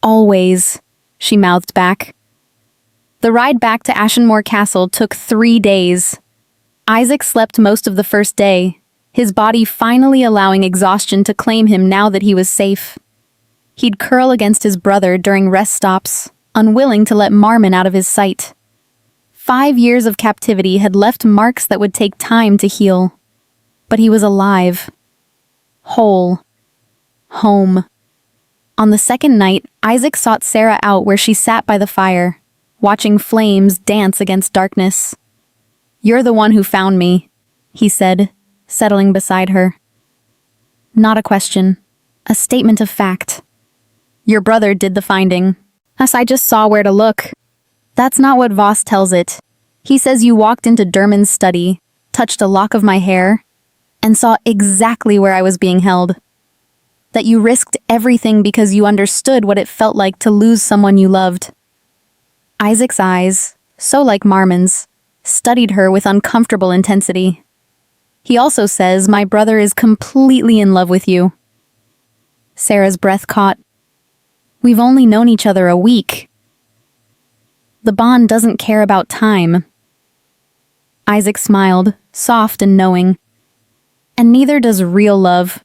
"Always," she mouthed back. The ride back to Ashenmore Castle took 3 days. Isaac slept most of the first day, his body finally allowing exhaustion to claim him now that he was safe. He'd curl against his brother during rest stops, unwilling to let Marmon out of his sight. 5 years of captivity had left marks that would take time to heal. But he was alive. Whole. Home. On the second night, Isaac sought Serah out where she sat by the fire, watching flames dance against darkness. "You're the one who found me," he said, settling beside her. "Not a question. A statement of fact. Your brother did the finding. As I just saw where to look." "That's not what Voss tells it. He says you walked into Derman's study, touched a lock of my hair, and saw exactly where I was being held. That you risked everything because you understood what it felt like to lose someone you loved." Isaac's eyes, so like Marmon's, studied her with uncomfortable intensity. "He also says my brother is completely in love with you." Serah's breath caught. "We've only known each other a week." "The bond doesn't care about time." Isaac smiled, soft and knowing. "And neither does real love.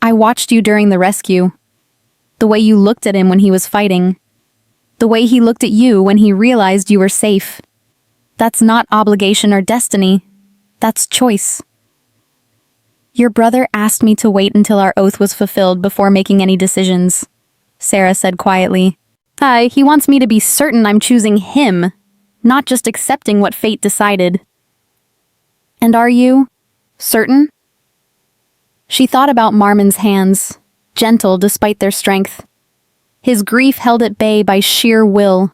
I watched you during the rescue. The way you looked at him when he was fighting. The way he looked at you when he realized you were safe. That's not obligation or destiny. That's choice." "Your brother asked me to wait until our oath was fulfilled before making any decisions," Serah said quietly. He wants me to be certain I'm choosing him, not just accepting what fate decided." "And are you certain?" She thought about Marmon's hands, gentle despite their strength. His grief held at bay by sheer will.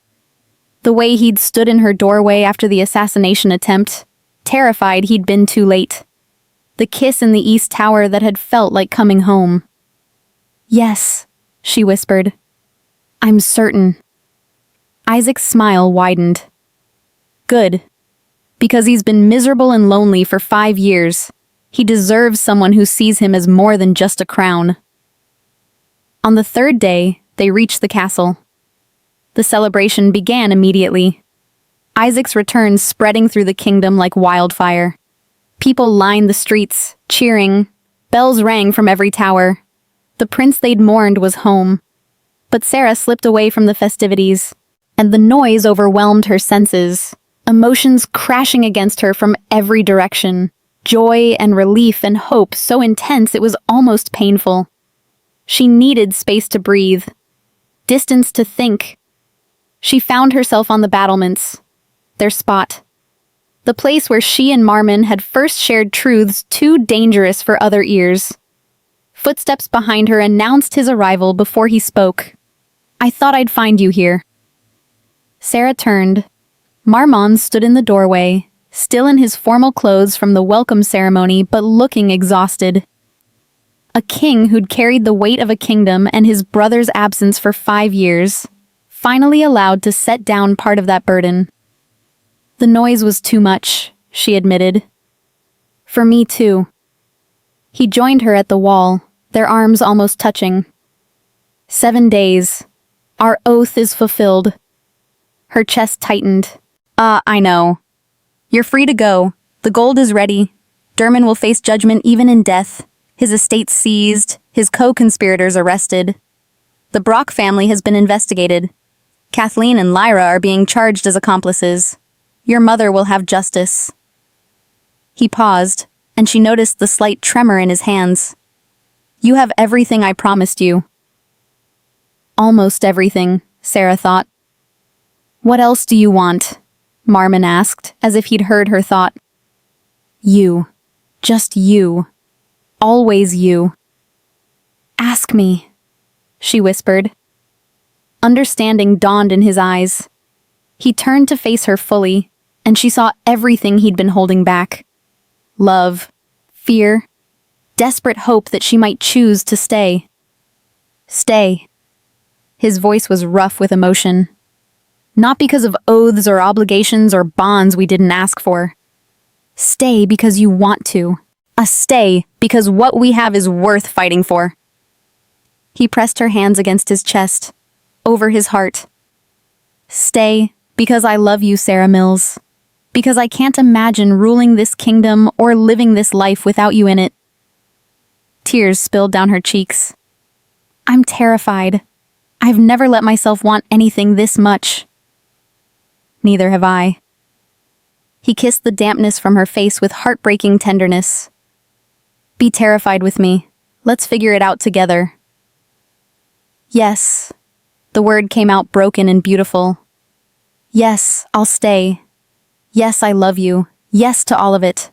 The way he'd stood in her doorway after the assassination attempt, terrified he'd been too late. The kiss in the East Tower that had felt like coming home. "Yes," she whispered. "I'm certain." Isaac's smile widened. "Good. Because he's been miserable and lonely for 5 years. He deserves someone who sees him as more than just a crown." On the 3rd day, they reached the castle. The celebration began immediately. Isaac's return spreading through the kingdom like wildfire. People lined the streets, cheering. Bells rang from every tower. The prince they'd mourned was home. But Serah slipped away from the festivities, and the noise overwhelmed her senses, emotions crashing against her from every direction. Joy and relief and hope so intense it was almost painful. She needed space to breathe, distance to think. She found herself on the battlements, their spot. The place where she and Marmon had first shared truths too dangerous for other ears. Footsteps behind her announced his arrival before he spoke. "I thought I'd find you here." Serah turned. Marmon stood in the doorway, still in his formal clothes from the welcome ceremony but looking exhausted. A king who'd carried the weight of a kingdom and his brother's absence for 5 years, finally allowed to set down part of that burden. "The noise was too much," she admitted. "For me too." He joined her at the wall, their arms almost touching. 7 days. Our oath is fulfilled." Her chest tightened. I know. You're free to go. The gold is ready. Derman will face judgment even in death. His estate seized, his co-conspirators arrested. The Brock family has been investigated. Kathleen and Lyra are being charged as accomplices. Your mother will have justice." He paused, and she noticed the slight tremor in his hands. "You have everything I promised you." Almost everything, Serah thought. "What else do you want?" Marmon asked, as if he'd heard her thought. "You. Just you. Always you." "Ask me," she whispered. Understanding dawned in his eyes. He turned to face her fully, and she saw everything he'd been holding back. Love, fear, desperate hope that she might choose to stay. Stay. His voice was rough with emotion. Not because of oaths or obligations or bonds we didn't ask for. Stay because you want to. A stay because what we have is worth fighting for. He pressed her hands against his chest, over his heart. Stay because I love you, Serah Mills. Because I can't imagine ruling this kingdom or living this life without you in it. Tears spilled down her cheeks. I'm terrified. I've never let myself want anything this much. Neither have I. He kissed the dampness from her face with heartbreaking tenderness. Be terrified with me. Let's figure it out together. Yes. The word came out broken and beautiful. Yes, I'll stay. Yes, I love you. Yes to all of it.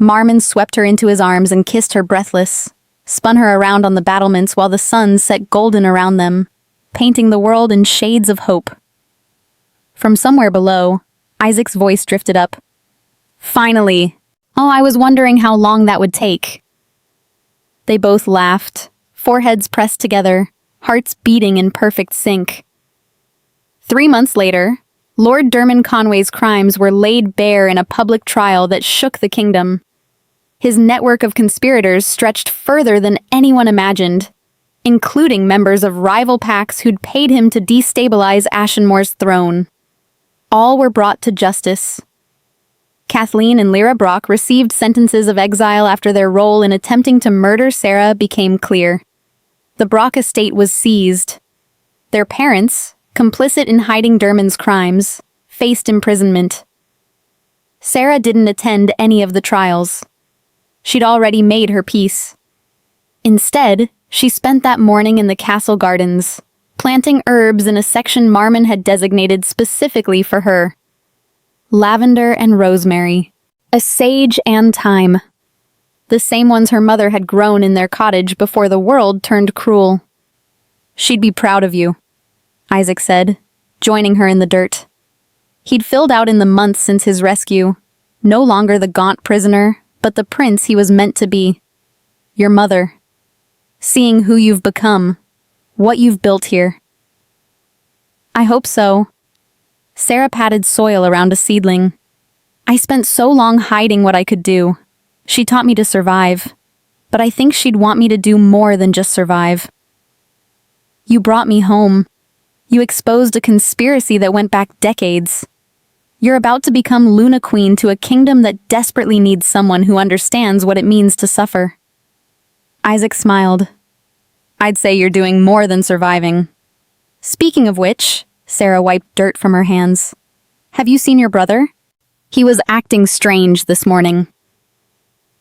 Marmon swept her into his arms and kissed her breathless, spun her around on the battlements while the sun set golden around them, painting the world in shades of hope. From somewhere below, Isaac's voice drifted up. Finally! Oh, I was wondering how long that would take. They both laughed, foreheads pressed together, hearts beating in perfect sync. 3 months later, Lord Dermot Conway's crimes were laid bare in a public trial that shook the kingdom. His network of conspirators stretched further than anyone imagined, including members of rival pacts who'd paid him to destabilize Ashenmoor's throne. All were brought to justice. Kathleen and Lyra Brock received sentences of exile after their role in attempting to murder Serah became clear. The Brock estate was seized. Their parents, complicit in hiding Dermot's crimes, faced imprisonment. Serah didn't attend any of the trials. She'd already made her peace. Instead, she spent that morning in the castle gardens, planting herbs in a section Marmon had designated specifically for her. Lavender and rosemary, a sage and thyme. The same ones her mother had grown in their cottage before the world turned cruel. She'd be proud of you, Isaac said, joining her in the dirt. He'd filled out in the months since his rescue, no longer the gaunt prisoner, but the prince he was meant to be. Your mother. Seeing who you've become, what you've built here. I hope so. Serah patted soil around a seedling. I spent so long hiding what I could do. She taught me to survive, but I think she'd want me to do more than just survive. You brought me home. You exposed a conspiracy that went back decades. You're about to become Luna Queen to a kingdom that desperately needs someone who understands what it means to suffer. Isaac smiled. I'd say you're doing more than surviving. Speaking of which, Serah wiped dirt from her hands. Have you seen your brother? He was acting strange this morning.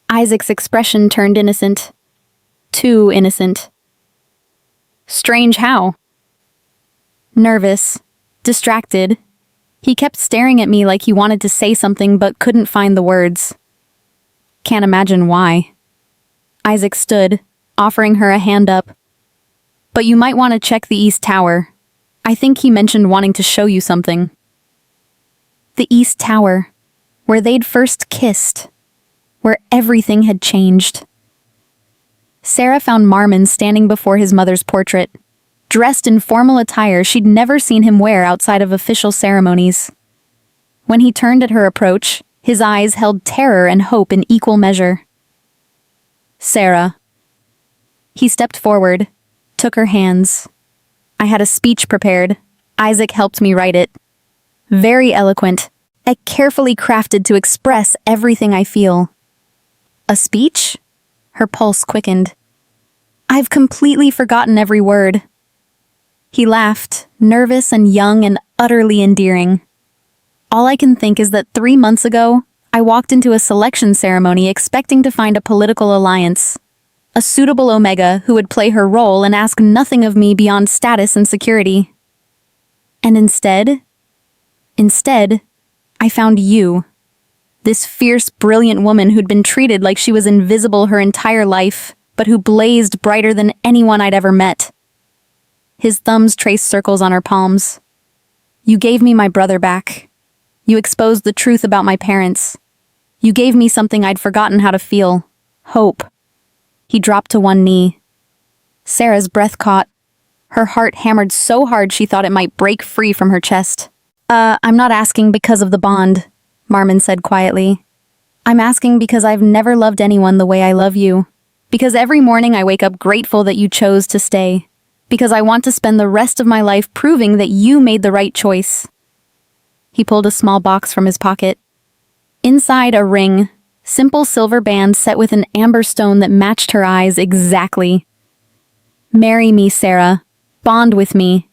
Isaac's expression turned innocent. Too innocent. Strange how? Nervous. Distracted. He kept staring at me like he wanted to say something but couldn't find the words. Can't imagine why. Isaac stood, offering her a hand up. But you might want to check the East Tower. I think he mentioned wanting to show you something. The East Tower, where they'd first kissed, where everything had changed. Serah found Marmon standing before his mother's portrait, dressed in formal attire she'd never seen him wear outside of official ceremonies. When he turned at her approach, his eyes held terror and hope in equal measure. Serah. He stepped forward, took her hands. I had a speech prepared. Isaac helped me write it. Very eloquent, carefully crafted to express everything I feel. A speech? Her pulse quickened. I've completely forgotten every word. He laughed, nervous and young and utterly endearing. All I can think is that 3 months ago, I walked into a selection ceremony expecting to find a political alliance. A suitable Omega who would play her role and ask nothing of me beyond status and security. And instead, I found you. This fierce, brilliant woman who'd been treated like she was invisible her entire life, but who blazed brighter than anyone I'd ever met. His thumbs traced circles on her palms. You gave me my brother back. You exposed the truth about my parents. You gave me something I'd forgotten how to feel. hope. He dropped to one knee. Serah's breath caught. Her heart hammered so hard she thought it might break free from her chest. I'm not asking because of the bond," Marmon said quietly. "I'm asking because I've never loved anyone the way I love you. Because every morning I wake up grateful that you chose to stay. Because I want to spend the rest of my life proving that you made the right choice." He pulled a small box from his pocket. Inside, a ring, simple silver band set with an amber stone that matched her eyes exactly. "Marry me, Serah. Bond with me.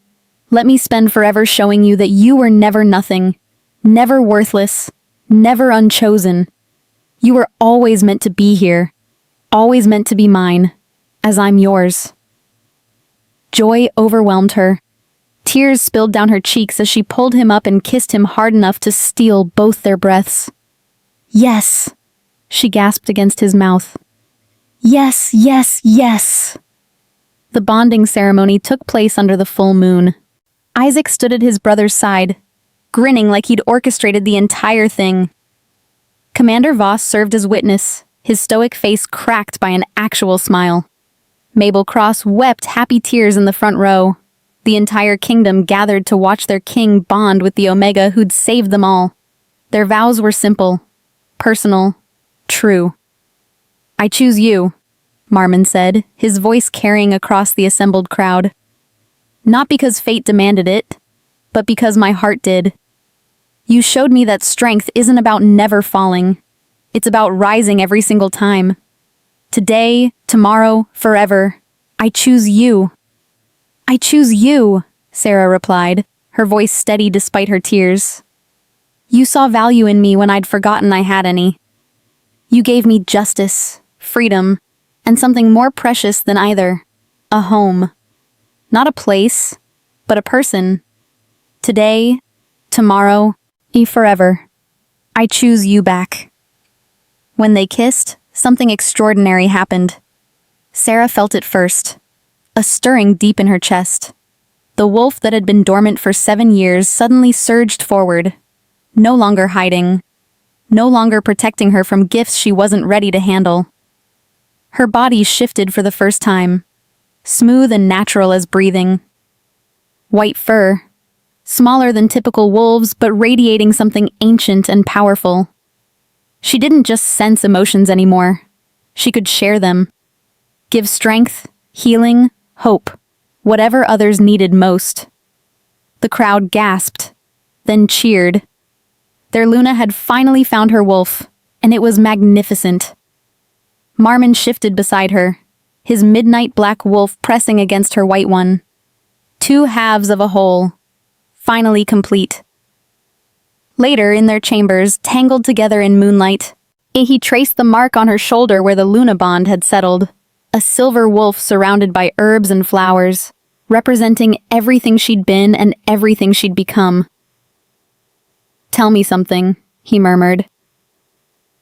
Let me spend forever showing you that you were never nothing, never worthless, never unchosen. You were always meant to be here, always meant to be mine, as I'm yours." Joy overwhelmed her. Tears spilled down her cheeks as she pulled him up and kissed him hard enough to steal both their breaths. "Yes," she gasped against his mouth. "Yes, yes, yes." The bonding ceremony took place under the full moon. Isaac stood at his brother's side, grinning like he'd orchestrated the entire thing. Commander Voss served as witness, his stoic face cracked by an actual smile. Mabel Cross wept happy tears in the front row. The entire kingdom gathered to watch their king bond with the Omega who'd saved them all. Their vows were simple, personal, true. "I choose you," Marmon said, his voice carrying across the assembled crowd. "Not because fate demanded it, but because my heart did. You showed me that strength isn't about never falling. It's about rising every single time. Today, tomorrow, forever. I choose you." "I choose you," Serah replied, her voice steady despite her tears. "You saw value in me when I'd forgotten I had any. You gave me justice, freedom, and something more precious than either, a home. Not a place, but a person. Today, tomorrow, forever. I choose you back." When they kissed, something extraordinary happened. Serah felt it first, a stirring deep in her chest. The wolf that had been dormant for 7 years suddenly surged forward, no longer hiding, no longer protecting her from gifts she wasn't ready to handle. Her body shifted for the first time, smooth and natural as breathing. White fur, smaller than typical wolves but radiating something ancient and powerful. She didn't just sense emotions anymore. She could share them. Give strength, healing, hope, whatever others needed most. The crowd gasped, then cheered. Their Luna had finally found her wolf, and it was magnificent. Marmon shifted beside her, his midnight black wolf pressing against her white one. 2 halves of a whole, finally complete. Later, in their chambers, tangled together in moonlight, he traced the mark on her shoulder where the Luna bond had settled, a silver wolf surrounded by herbs and flowers, representing everything she'd been and everything she'd become. "Tell me something," he murmured.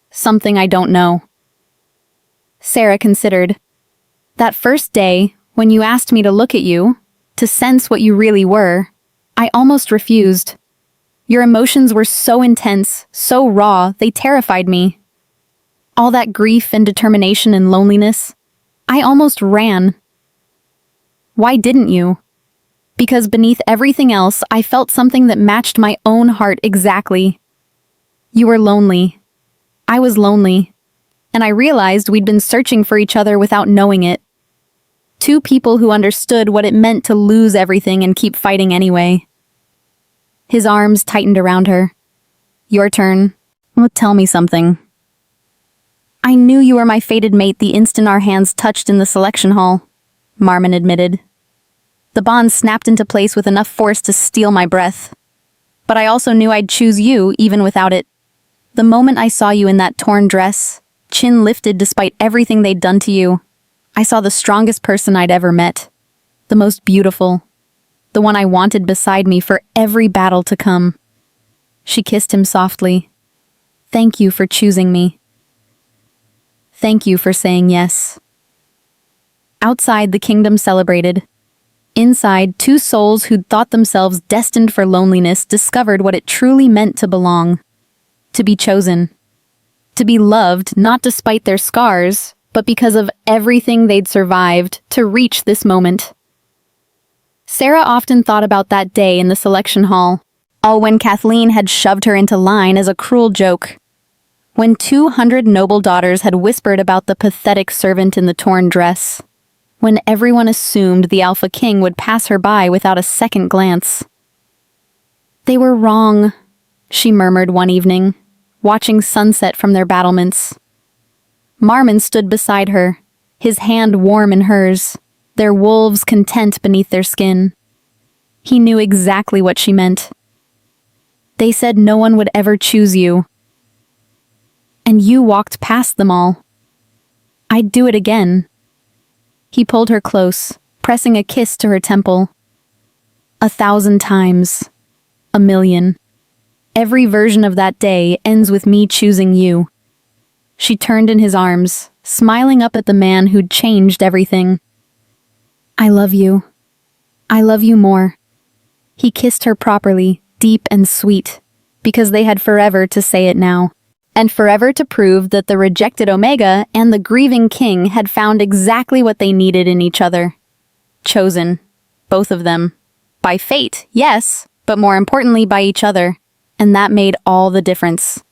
"Something I don't know." Serah considered. "That first day, when you asked me to look at you, to sense what you really were, I almost refused. Your emotions were so intense, so raw, they terrified me. All that grief and determination and loneliness, I almost ran." "Why didn't you?" "Because beneath everything else, I felt something that matched my own heart exactly. You were lonely. I was lonely. And I realized we'd been searching for each other without knowing it. 2 people who understood what it meant to lose everything and keep fighting anyway." His arms tightened around her. "Your turn. Well, tell me something." "I knew you were my fated mate the instant our hands touched in the selection hall," Marmon admitted. "The bond snapped into place with enough force to steal my breath. But I also knew I'd choose you even without it. The moment I saw you in that torn dress, chin lifted despite everything they'd done to you, I saw the strongest person I'd ever met. The most beautiful. The one I wanted beside me for every battle to come." She kissed him softly. "Thank you for choosing me. Thank you for saying yes." Outside, the kingdom celebrated. Inside, 2 souls who'd thought themselves destined for loneliness discovered what it truly meant to belong. To be chosen. To be loved not despite their scars, but because of everything they'd survived to reach this moment. Serah often thought about that day in the selection hall, all when Kathleen had shoved her into line as a cruel joke. When 200 noble daughters had whispered about the pathetic servant in the torn dress. When everyone assumed the Alpha King would pass her by without a second glance. "They were wrong," she murmured one evening, watching sunset from their battlements. Marmon stood beside her, his hand warm in hers, their wolves content beneath their skin. He knew exactly what she meant. "They said no one would ever choose you. And you walked past them all. I'd do it again." He pulled her close, pressing a kiss to her temple. 1,000 times. 1,000,000. Every version of that day ends with me choosing you. She turned in his arms, smiling up at the man who'd changed everything. "I love you. I love you more." He kissed her properly, deep and sweet, because they had forever to say it now. And forever to prove that the rejected Omega and the grieving king had found exactly what they needed in each other. Chosen. Both of them. By fate, yes, but more importantly by each other. And that made all the difference.